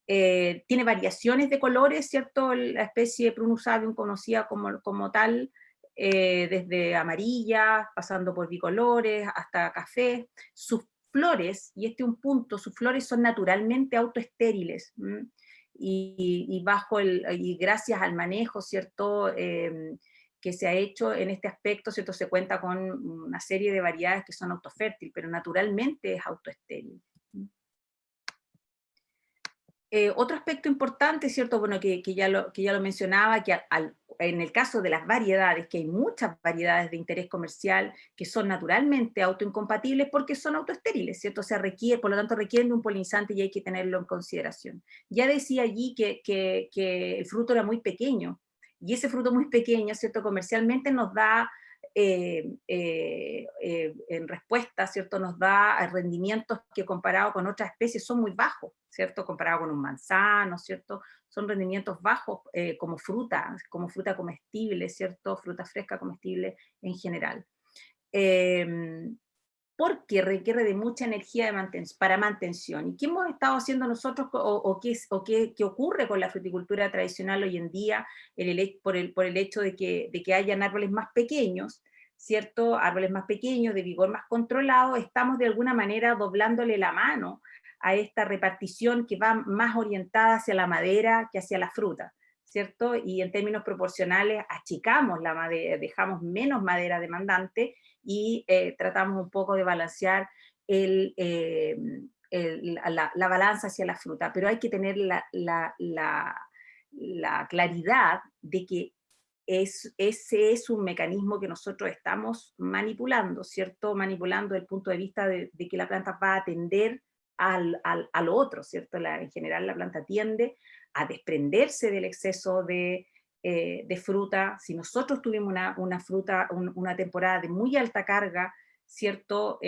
tiene variaciones de colores, ¿cierto? La especie Prunus sabium conocida como tal, desde amarilla, pasando por bicolores, hasta café. Sus flores, y este es un punto, sus flores son naturalmente autoestériles, y gracias al manejo, ¿cierto?, que se ha hecho en este aspecto, ¿cierto?, se cuenta con una serie de variedades que son autofértiles, pero naturalmente es autoestéril. Otro aspecto importante, ¿cierto? Bueno, que ya lo mencionaba, que en el caso de las variedades, que hay muchas variedades de interés comercial que son naturalmente autoincompatibles porque son autoestériles, ¿cierto? Por lo tanto requieren de un polinizante y hay que tenerlo en consideración. Ya decía allí que el fruto era muy pequeño, y ese fruto muy pequeño, ¿cierto? Comercialmente nos da, en respuesta, ¿cierto? Nos da rendimientos que comparado con otras especies son muy bajos, ¿cierto? Comparado con un manzano, ¿cierto? Son rendimientos bajos como fruta comestible, ¿cierto? Fruta fresca comestible en general. Porque requiere de mucha energía para mantención. ¿Y qué hemos estado haciendo nosotros qué ocurre con la fruticultura tradicional hoy en día por el hecho de que hayan árboles más pequeños, ¿cierto? Árboles más pequeños, de vigor más controlado, estamos de alguna manera doblándole la mano a esta repartición que va más orientada hacia la madera que hacia la fruta, ¿cierto? Y en términos proporcionales achicamos la madera, dejamos menos madera demandante y tratamos un poco de balancear la balanza hacia la fruta, pero hay que tener la claridad de que ese es un mecanismo que nosotros estamos manipulando, ¿cierto? Manipulando desde el punto de vista de que la planta va a atender a lo otro, ¿cierto? En general la planta tiende a desprenderse del exceso de fruta. Si nosotros tuvimos una temporada de muy alta carga, ¿cierto?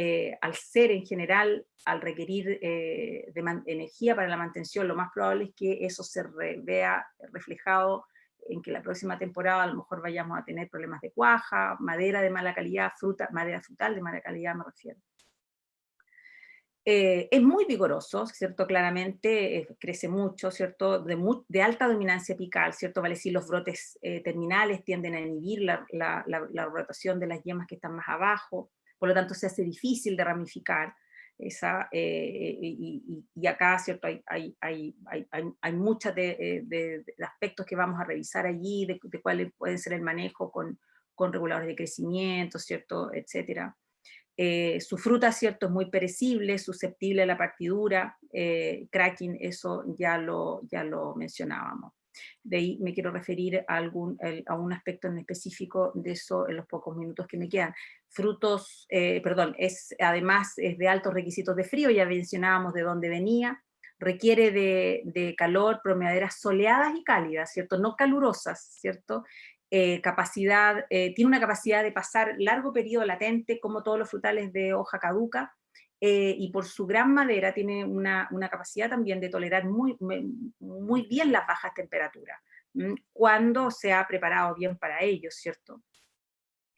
Al ser en general, al requerir energía para la mantención, lo más probable es que eso se vea reflejado en que la próxima temporada a lo mejor vayamos a tener problemas de cuaja, madera de mala calidad, madera frutal de mala calidad me refiero. Es muy vigoroso, ¿cierto? Claramente crece mucho, ¿cierto? De alta dominancia apical, ¿cierto? Vale decir, los brotes terminales tienden a inhibir la rotación de las yemas que están más abajo, por lo tanto se hace difícil de ramificar. Y acá, ¿cierto? Hay muchos de aspectos que vamos a revisar allí, de cuáles pueden ser el manejo con reguladores de crecimiento, ¿cierto? Etcétera. Su fruta, ¿cierto? Es muy perecible, susceptible a la partidura, cracking, eso ya lo mencionábamos. De ahí me quiero referir a un aspecto en específico de eso en los pocos minutos que me quedan. Además es de altos requisitos de frío, ya mencionábamos de dónde venía, requiere de calor, praderas soleadas y cálidas, ¿cierto? No calurosas, ¿cierto? Tiene una capacidad de pasar largo periodo latente, como todos los frutales de hoja caduca, y por su gran madera tiene una capacidad también de tolerar muy bien las bajas temperaturas, cuando se ha preparado bien para ello, ¿cierto?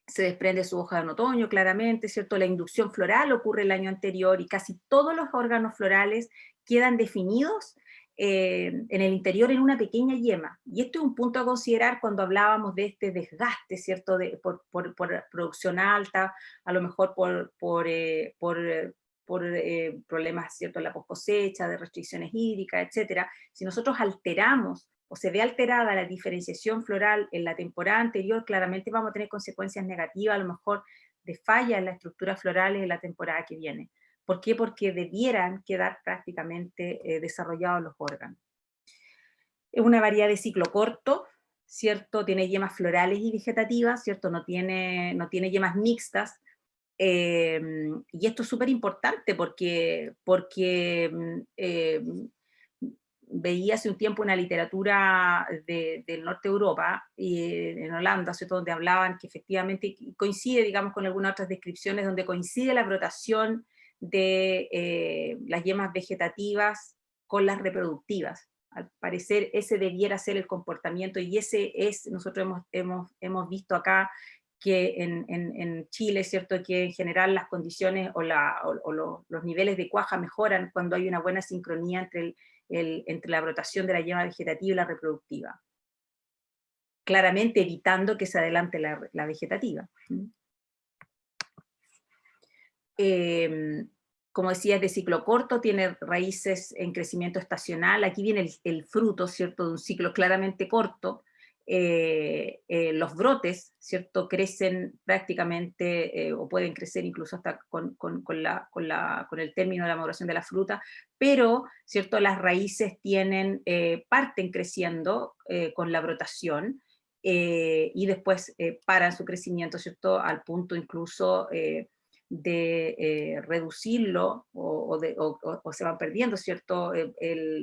Se desprende su hoja en otoño, claramente, ¿cierto? La inducción floral ocurre el año anterior y casi todos los órganos florales quedan definidos en el interior en una pequeña yema. Y esto es un punto a considerar cuando hablábamos de este desgaste, ¿cierto? Por producción alta, a lo mejor por problemas, ¿cierto? En la poscosecha, de restricciones hídricas, etcétera. Si nosotros alteramos o se ve alterada la diferenciación floral en la temporada anterior, claramente vamos a tener consecuencias negativas, a lo mejor de falla en las estructuras florales en la temporada que viene. ¿Por qué? Porque debieran quedar prácticamente desarrollados los órganos. Es una variedad de ciclo corto, ¿cierto? Tiene yemas florales y vegetativas, ¿cierto? No tiene yemas mixtas. Y esto es súper importante porque veía hace un tiempo una literatura del norte de Europa, en Holanda, ¿cierto? Donde hablaban que efectivamente coincide, digamos, con algunas otras descripciones, donde coincide la brotación de las yemas vegetativas con las reproductivas. Al parecer ese debiera ser el comportamiento, y nosotros hemos visto acá que en Chile, ¿cierto? Que en general las condiciones los niveles de cuaja mejoran cuando hay una buena sincronía entre entre la brotación de la yema vegetativa y la reproductiva, claramente evitando que se adelante la vegetativa. Como decía, es de ciclo corto, tiene raíces en crecimiento estacional. Aquí viene el fruto, ¿cierto?, de un ciclo claramente corto. Los brotes, ¿cierto?, crecen prácticamente, o pueden crecer incluso hasta con el término de la maduración de la fruta, pero, ¿cierto?, las raíces parten creciendo con la brotación, y después paran su crecimiento, ¿cierto?, al punto incluso de reducirlo, o se van perdiendo, ¿cierto?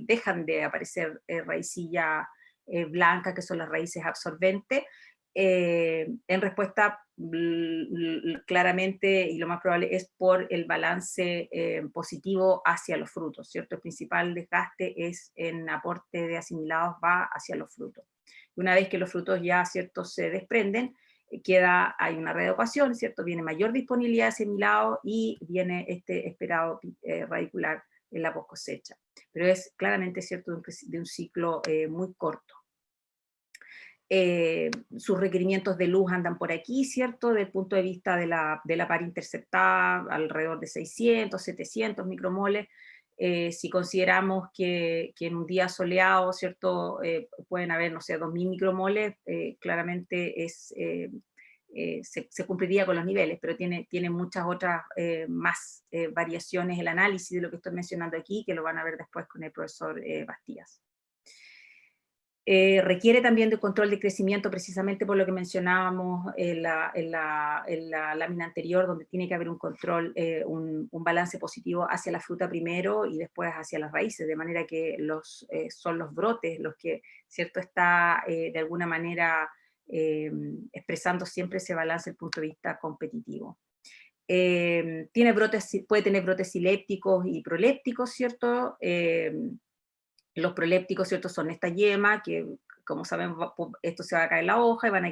Dejan de aparecer raicillas blancas, que son las raíces absorbentes, en respuesta claramente, y lo más probable es por el balance positivo hacia los frutos, ¿cierto? El principal desgaste es en aporte de asimilados, va hacia los frutos. Y una vez que los frutos ya, ¿cierto?, se desprenden, hay una readecuación, ¿cierto? Viene mayor disponibilidad de asimilado y viene este esperado radicular en la post cosecha. Pero es claramente, ¿cierto?, de un ciclo muy corto. Sus requerimientos de luz andan por aquí, ¿cierto? Desde el punto de vista de la par interceptada, alrededor de 600, 700 micromoles. Si consideramos que en un día soleado, ¿cierto?, pueden haber, no sé, 2000 micromoles, claramente se cumpliría con los niveles, pero tiene muchas otras más variaciones el análisis de lo que estoy mencionando aquí, que lo van a ver después con el profesor Bastías. Requiere también de control de crecimiento, precisamente por lo que mencionábamos en la lámina anterior, donde tiene que haber un control, un balance positivo hacia la fruta primero y después hacia las raíces, de manera que son los brotes los que, ¿cierto?, está de alguna manera expresando siempre ese balance desde el punto de vista competitivo. Puede tener brotes silépticos y prolépticos, ¿cierto? Los prolépticos, ¿cierto?, son esta yema que, como saben, esto se va a caer en la hoja y van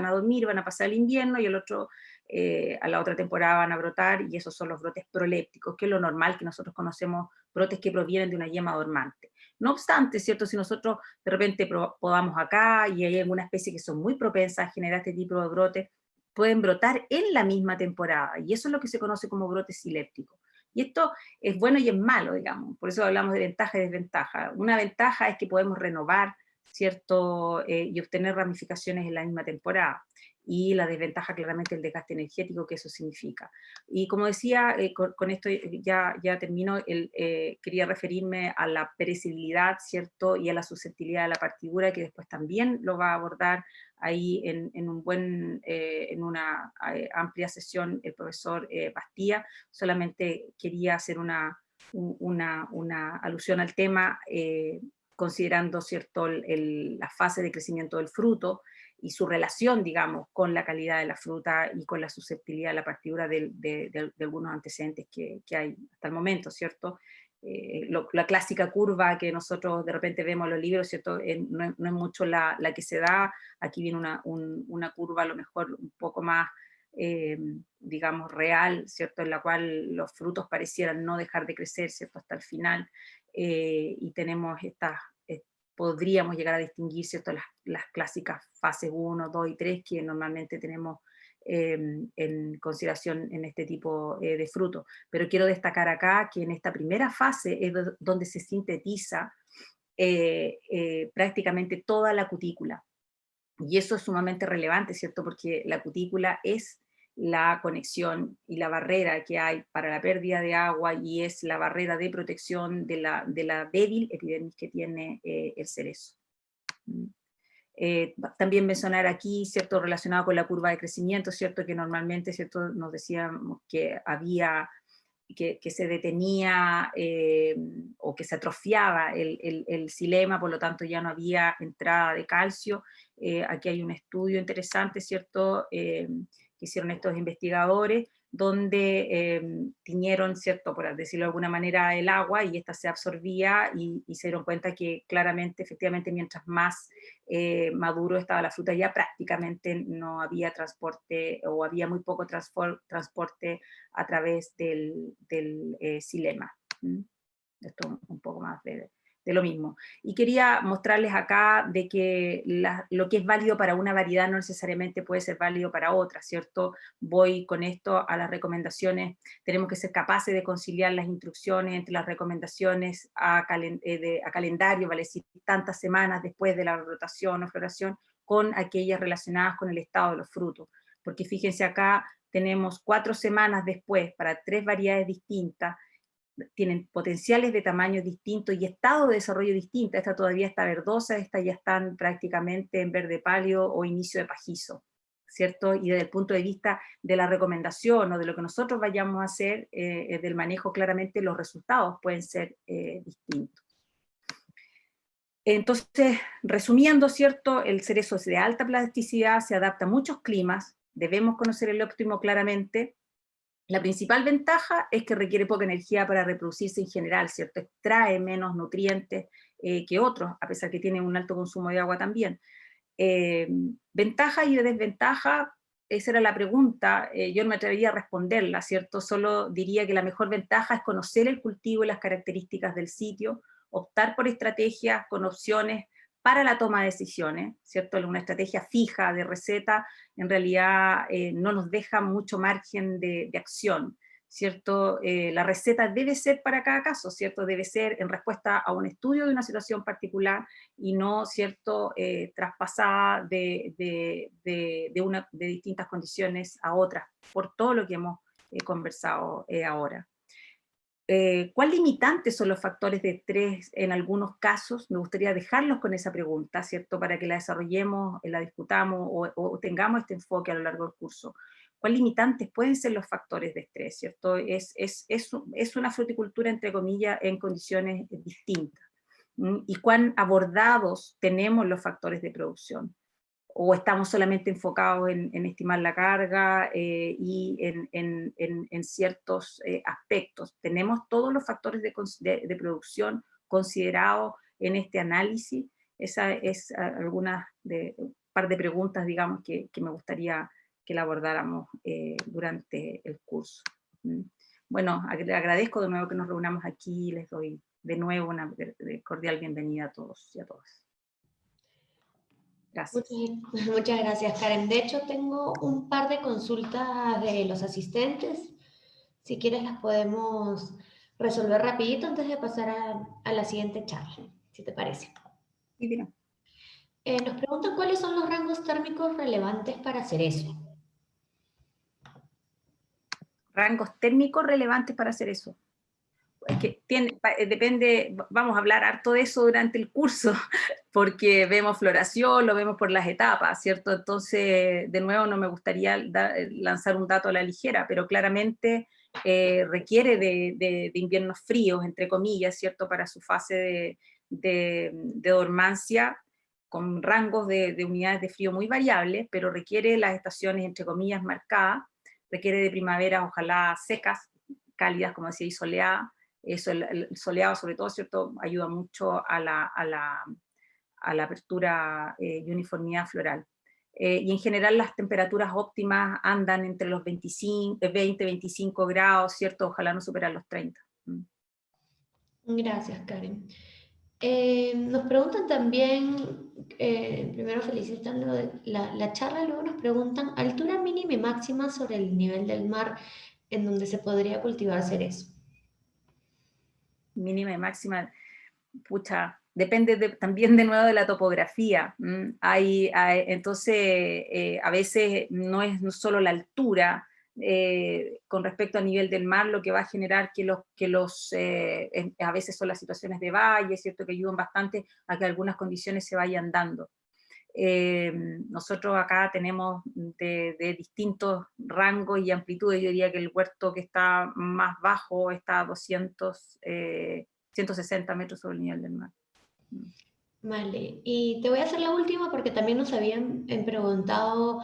a dormir, van a pasar el invierno, y a la otra temporada van a brotar, y esos son los brotes prolépticos, que es lo normal que nosotros conocemos, brotes que provienen de una yema dormante. No obstante, ¿cierto?, si nosotros de repente podamos acá, y hay alguna especie que son muy propensas a generar este tipo de brotes, pueden brotar en la misma temporada, y eso es lo que se conoce como brotes silépticos. Y esto es bueno y es malo, digamos, por eso hablamos de ventaja y desventaja. Una ventaja es que podemos renovar, ¿cierto?, y obtener ramificaciones en la misma temporada, y la desventaja claramente el desgaste energético que eso significa. Y como decía, con esto ya termino, quería referirme a la perecibilidad, ¿cierto?, y a la susceptibilidad de la partidura, que después también lo va a abordar ahí en una amplia sesión el profesor Bastías. Solamente quería hacer una alusión al tema, considerando, ¿cierto?, la fase de crecimiento del fruto y su relación, digamos, con la calidad de la fruta y con la susceptibilidad a la partidura de algunos antecedentes que hay hasta el momento, ¿cierto? La clásica curva que nosotros de repente vemos en los libros, ¿cierto?, no es mucho la que se da. Aquí viene una curva a lo mejor un poco más, digamos, real, ¿cierto?, en la cual los frutos parecieran no dejar de crecer, ¿cierto?, hasta el final, y tenemos podríamos llegar a distinguir, ¿cierto?, las clásicas fases 1, 2 y 3 que normalmente tenemos en consideración en este tipo de frutos. Pero quiero destacar acá que en esta primera fase es donde se sintetiza prácticamente toda la cutícula. Y eso es sumamente relevante, ¿cierto?, porque la cutícula es la conexión y la barrera que hay para la pérdida de agua, y es la barrera de protección de la débil epidermis que tiene el cerezo. También mencionar aquí, ¿cierto?, relacionado con la curva de crecimiento, ¿cierto?, que normalmente, ¿cierto?, nos decíamos que que se detenía o que se atrofiaba el xilema, por lo tanto ya no había entrada de calcio. Aquí hay un estudio interesante, ¿cierto?, que hicieron estos investigadores, donde tiñeron, ¿cierto?, por decirlo de alguna manera, el agua, y esta se absorbía, y se dieron cuenta que claramente, efectivamente, mientras más maduro estaba la fruta, ya prácticamente no había transporte, o había muy poco transporte a través del xilema. Esto un poco más breve. de lo mismo. Y quería mostrarles acá de que lo que es válido para una variedad no necesariamente puede ser válido para otra, ¿cierto? Voy con esto a las recomendaciones. Tenemos que ser capaces de conciliar las instrucciones entre las recomendaciones a calendario, vale decir, tantas semanas después de la rotación o floración, con aquellas relacionadas con el estado de los frutos. Porque fíjense acá, tenemos 4 semanas después para 3 variedades distintas, tienen potenciales de tamaño distintos y estado de desarrollo distinto. Esta todavía está verdosa, esta ya están prácticamente en verde pálido o inicio de pajizo, ¿cierto? Y desde el punto de vista de la recomendación o de lo que nosotros vayamos a hacer, del manejo, claramente los resultados pueden ser distintos. Entonces, resumiendo, ¿cierto? El cerezo es de alta plasticidad, se adapta a muchos climas, debemos conocer el óptimo claramente. La principal ventaja es que requiere poca energía para reproducirse en general, ¿cierto? Extrae menos nutrientes que otros, a pesar que tiene un alto consumo de agua también. Ventaja y desventaja, esa era la pregunta, yo no me atrevería a responderla, ¿cierto? Solo diría que la mejor ventaja es conocer el cultivo y las características del sitio, optar por estrategias con opciones para la toma de decisiones, ¿cierto? Una estrategia fija de receta en realidad no nos deja mucho margen de acción, ¿cierto? La receta debe ser para cada caso, ¿cierto? Debe ser en respuesta a un estudio de una situación particular y no, ¿cierto?, traspasada de distintas condiciones a otras, por todo lo que hemos conversado ahora. ¿Cuál limitante son los factores de estrés en algunos casos? Me gustaría dejarlos con esa pregunta, ¿cierto? Para que la desarrollemos, la discutamos o tengamos este enfoque a lo largo del curso. ¿Cuál limitantes pueden ser los factores de estrés, ¿cierto? Es una fruticultura, entre comillas, en condiciones distintas. ¿Y cuán abordados tenemos los factores de producción? ¿O estamos solamente enfocados en estimar la carga y en ciertos aspectos? ¿Tenemos todos los factores de producción considerados en este análisis? Esa es un par de preguntas, digamos, que me gustaría que la abordáramos durante el curso. Bueno, le agradezco de nuevo que nos reunamos aquí y les doy de nuevo una cordial bienvenida a todos y a todas. Gracias. Muchas gracias, Karen. De hecho, tengo un par de consultas de los asistentes. Si quieres, las podemos resolver rapidito antes de pasar a la siguiente charla, si te parece. Sí, bien. Nos preguntan cuáles son los rangos térmicos relevantes para cerezo. Rangos térmicos relevantes para hacer eso. Es que depende, vamos a hablar harto de eso durante el curso, porque vemos floración, lo vemos por las etapas, ¿cierto? Entonces, de nuevo, no me gustaría lanzar un dato a la ligera, pero claramente requiere de inviernos fríos, entre comillas, ¿cierto? Para su fase de dormancia, con rangos de unidades de frío muy variables, pero requiere las estaciones, entre comillas, marcadas, requiere de primaveras, ojalá secas, cálidas, como decía, y soleadas. Eso, el soleado sobre todo, ¿cierto?, ayuda mucho a la apertura y uniformidad floral. Y en general las temperaturas óptimas andan entre los 20-25 grados, ¿cierto? Ojalá no superar los 30. Gracias, Karen. Nos preguntan también, primero felicitando la charla, luego nos preguntan altura mínima y máxima sobre el nivel del mar en donde se podría cultivar cerezo. Mínima y máxima, pucha, depende también de nuevo de la topografía. Entonces, a veces no es solo la altura con respecto al nivel del mar lo que va a generar a veces son las situaciones de valle, ¿cierto?, que ayudan bastante a que algunas condiciones se vayan dando. Nosotros acá tenemos de distintos rangos y amplitudes. Yo diría que el huerto que está más bajo está a 160 metros sobre el nivel del mar. Vale, y te voy a hacer la última porque también nos habían preguntado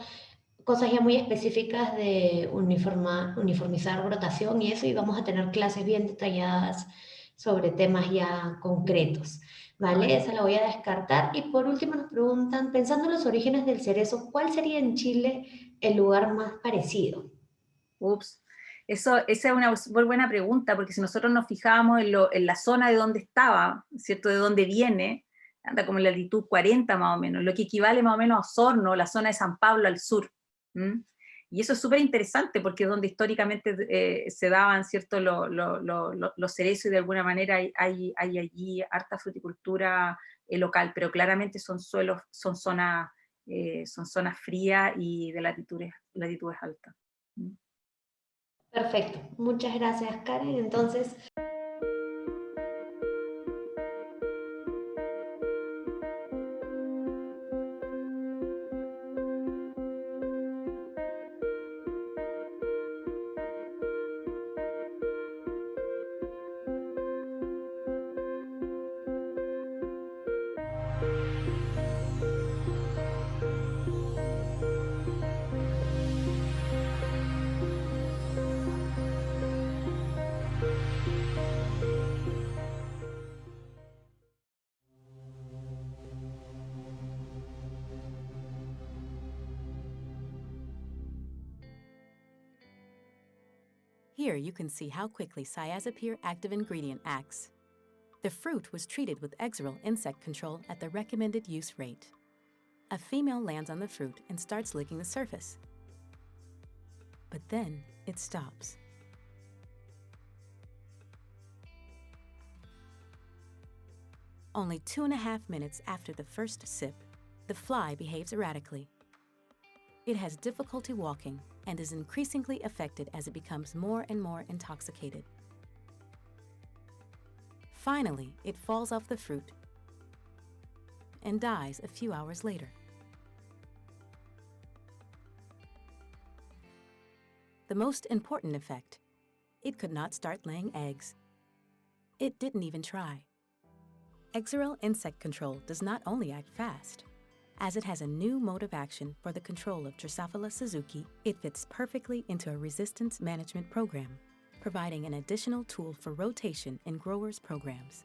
cosas ya muy específicas de uniformizar rotación y eso, y vamos a tener clases bien detalladas sobre temas ya concretos. ¿Vale? Esa la voy a descartar. Y por último nos preguntan, pensando en los orígenes del cerezo, ¿cuál sería en Chile el lugar más parecido? Ups. esa es una muy buena pregunta, porque si nosotros nos fijábamos en la zona de donde estaba, ¿cierto? De dónde viene, anda como en la latitud 40 más o menos, lo que equivale más o menos a Osorno, la zona de San Pablo al sur. ¿Mm? Y eso es súper interesante porque es donde históricamente se daban, ¿cierto? Los cerezos, y de alguna manera hay allí harta fruticultura local, pero claramente son suelos, son zonas frías y de latitudes altas. ¿Mm? Perfecto, muchas gracias Karen. Entonces, Here you can see how quickly Cyazypyr active ingredient acts. The fruit was treated with Exirel insect control at the recommended use rate. A female lands on the fruit and starts licking the surface. But then it stops. Only 2.5 minutes after the first sip, the fly behaves erratically. It has difficulty walking and is increasingly affected as it becomes more and more intoxicated. Finally, it falls off the fruit and dies a few hours later. The most important effect, it could not start laying eggs. It didn't even try. Exirel insect control does not only act fast. As it has a new mode of action for the control of Drosophila suzuki, it fits perfectly into a resistance management program, providing an additional tool for rotation in growers' programs.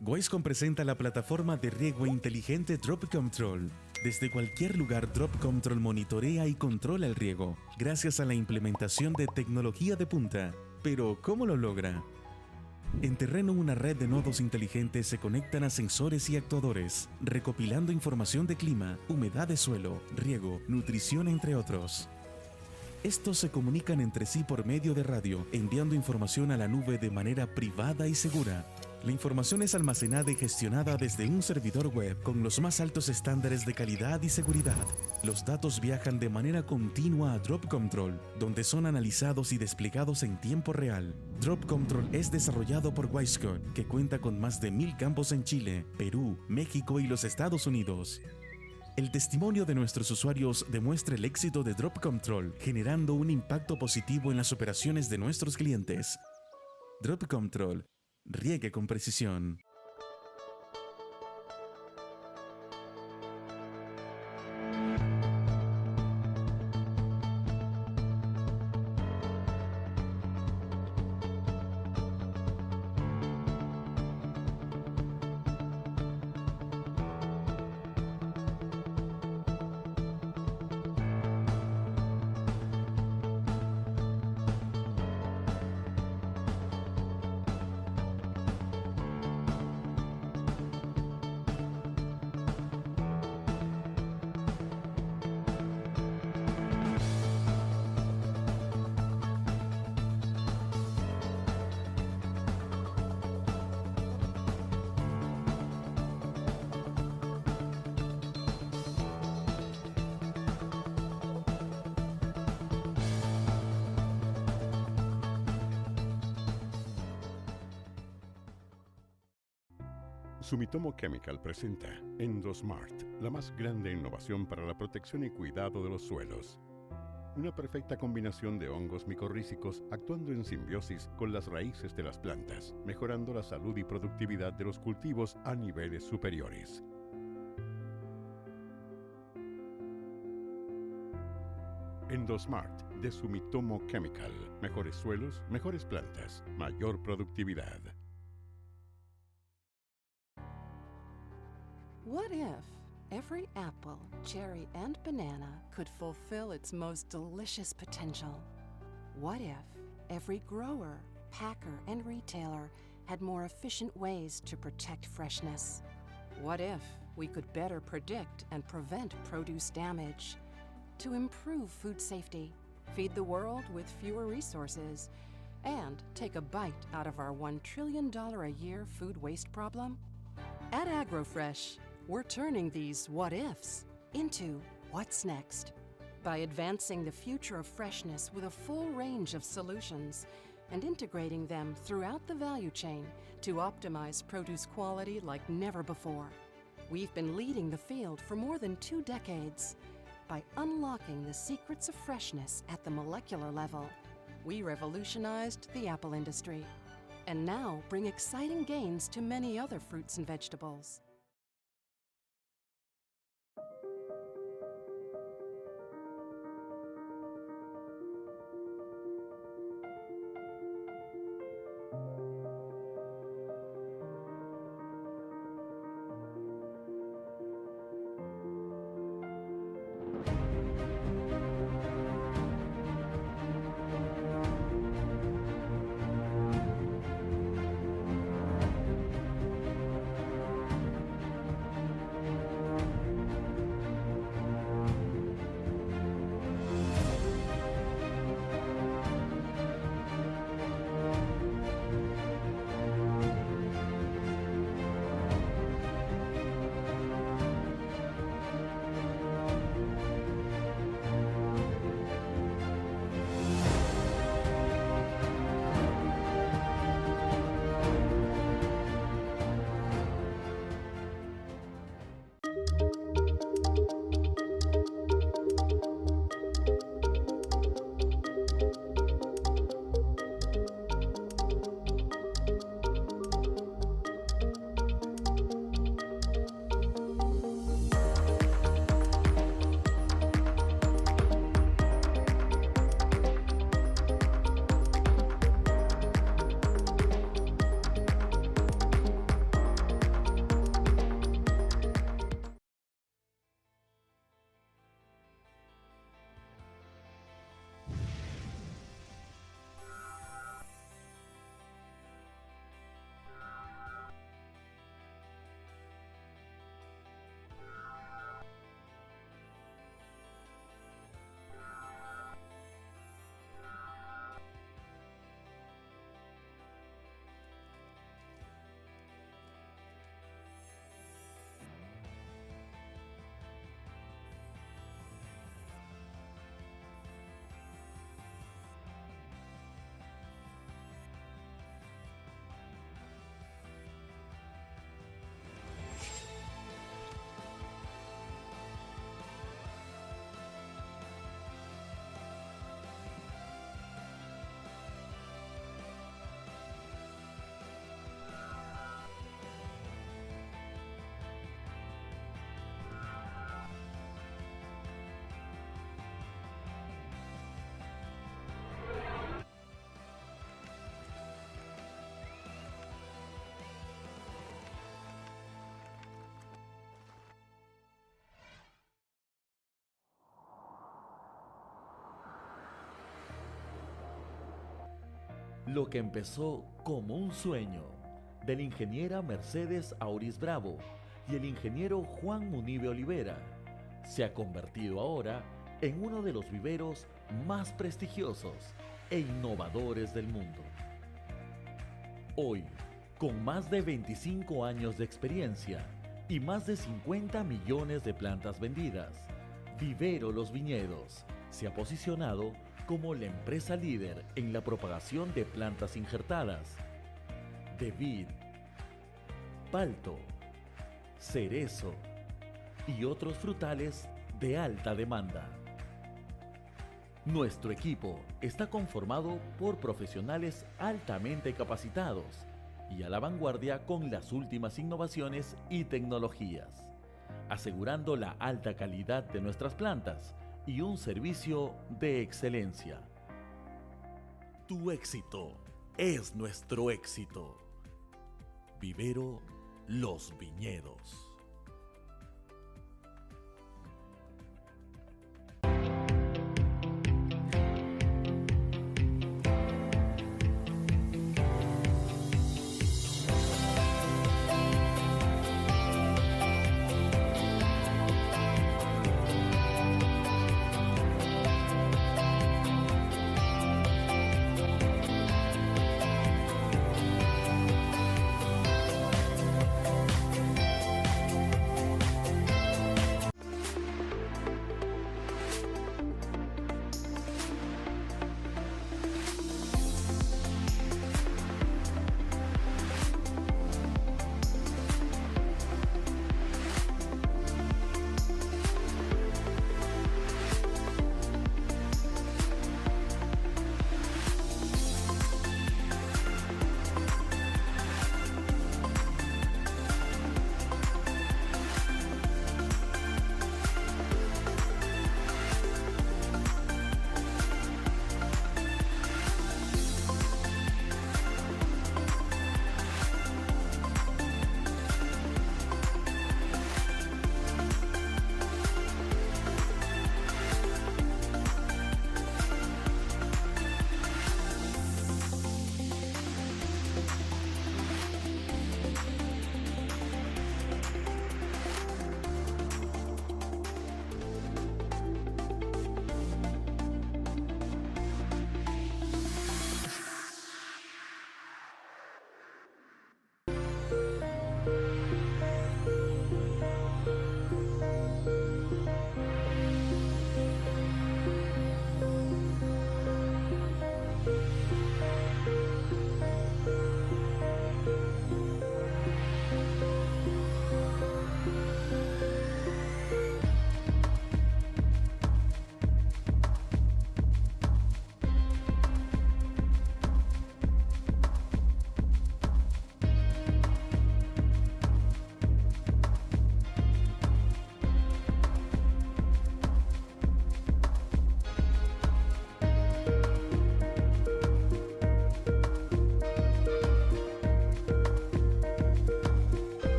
Wisecom presenta la plataforma de riego inteligente Drop Control. Desde cualquier lugar, Drop Control monitorea y controla el riego, gracias a la implementación de tecnología de punta. Pero, ¿cómo lo logra? En terreno, una red de nodos inteligentes se conectan a sensores y actuadores, recopilando información de clima, humedad de suelo, riego, nutrición, entre otros. Estos se comunican entre sí por medio de radio, enviando información a la nube de manera privada y segura. La información es almacenada y gestionada desde un servidor web con los más altos estándares de calidad y seguridad. Los datos viajan de manera continua a Drop Control, donde son analizados y desplegados en tiempo real. Drop Control es desarrollado por Wisecom, que cuenta con más de 1000 campos en Chile, Perú, México y los Estados Unidos. El testimonio de nuestros usuarios demuestra el éxito de Drop Control, generando un impacto positivo en las operaciones de nuestros clientes. Drop Control. Riegue con precisión. Sumitomo Chemical presenta EndoSmart, la más grande innovación para la protección y cuidado de los suelos. Una perfecta combinación de hongos micorrízicos actuando en simbiosis con las raíces de las plantas, mejorando la salud y productividad de los cultivos a niveles superiores. EndoSmart de Sumitomo Chemical. Mejores suelos, mejores plantas, mayor productividad. What if every apple, cherry, and banana could fulfill its most delicious potential? What if every grower, packer, and retailer had more efficient ways to protect freshness? What if we could better predict and prevent produce damage? To improve food safety, feed the world with fewer resources, and take a bite out of our $1 trillion a year food waste problem? At AgroFresh, we're turning these what-ifs into what's next by advancing the future of freshness with a full range of solutions and integrating them throughout the value chain to optimize produce quality like never before. We've been leading the field for more than 2 decades. By unlocking the secrets of freshness at the molecular level, we revolutionized the apple industry and now bring exciting gains to many other fruits and vegetables. Lo que empezó como un sueño de la ingeniera Mercedes Auris Bravo y el ingeniero Juan Munive Olivera se ha convertido ahora en uno de los viveros más prestigiosos e innovadores del mundo. Hoy, con más de 25 años de experiencia y más de 50 millones de plantas vendidas, Vivero Los Viñedos se ha posicionado como la empresa líder en la propagación de plantas injertadas, de vid, palto, cerezo y otros frutales de alta demanda. Nuestro equipo está conformado por profesionales altamente capacitados y a la vanguardia con las últimas innovaciones y tecnologías, asegurando la alta calidad de nuestras plantas y un servicio de excelencia. Tu éxito es nuestro éxito. Vivero Los Viñedos.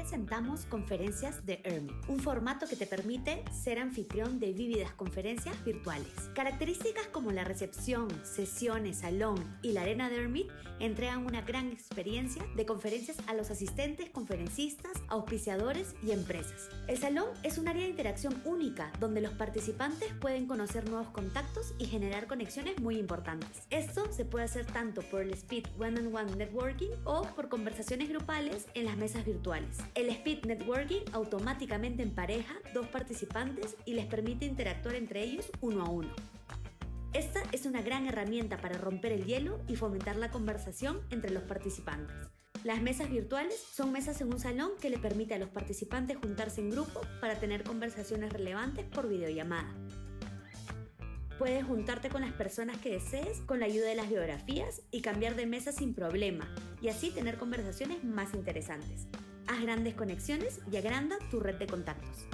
Presentamos Conferencias de Hermit, un formato que te permite ser anfitrión de vívidas conferencias virtuales. Características como la recepción, sesiones, salón y la arena de Hermit entregan una gran experiencia de conferencias a los asistentes, conferencistas, auspiciadores y empresas. El salón es un área de interacción única donde los participantes pueden conocer nuevos contactos y generar conexiones muy importantes. Esto se puede hacer tanto por el Speed One-on-One Networking o por conversaciones grupales en las mesas virtuales. El Speed Networking automáticamente empareja dos participantes y les permite interactuar entre ellos uno a uno. Esta es una gran herramienta para romper el hielo y fomentar la conversación entre los participantes. Las mesas virtuales son mesas en un salón que le permite a los participantes juntarse en grupo para tener conversaciones relevantes por videollamada. Puedes juntarte con las personas que desees con la ayuda de las biografías y cambiar de mesa sin problema, y así tener conversaciones más interesantes. Haz grandes conexiones y agranda tu red de contactos.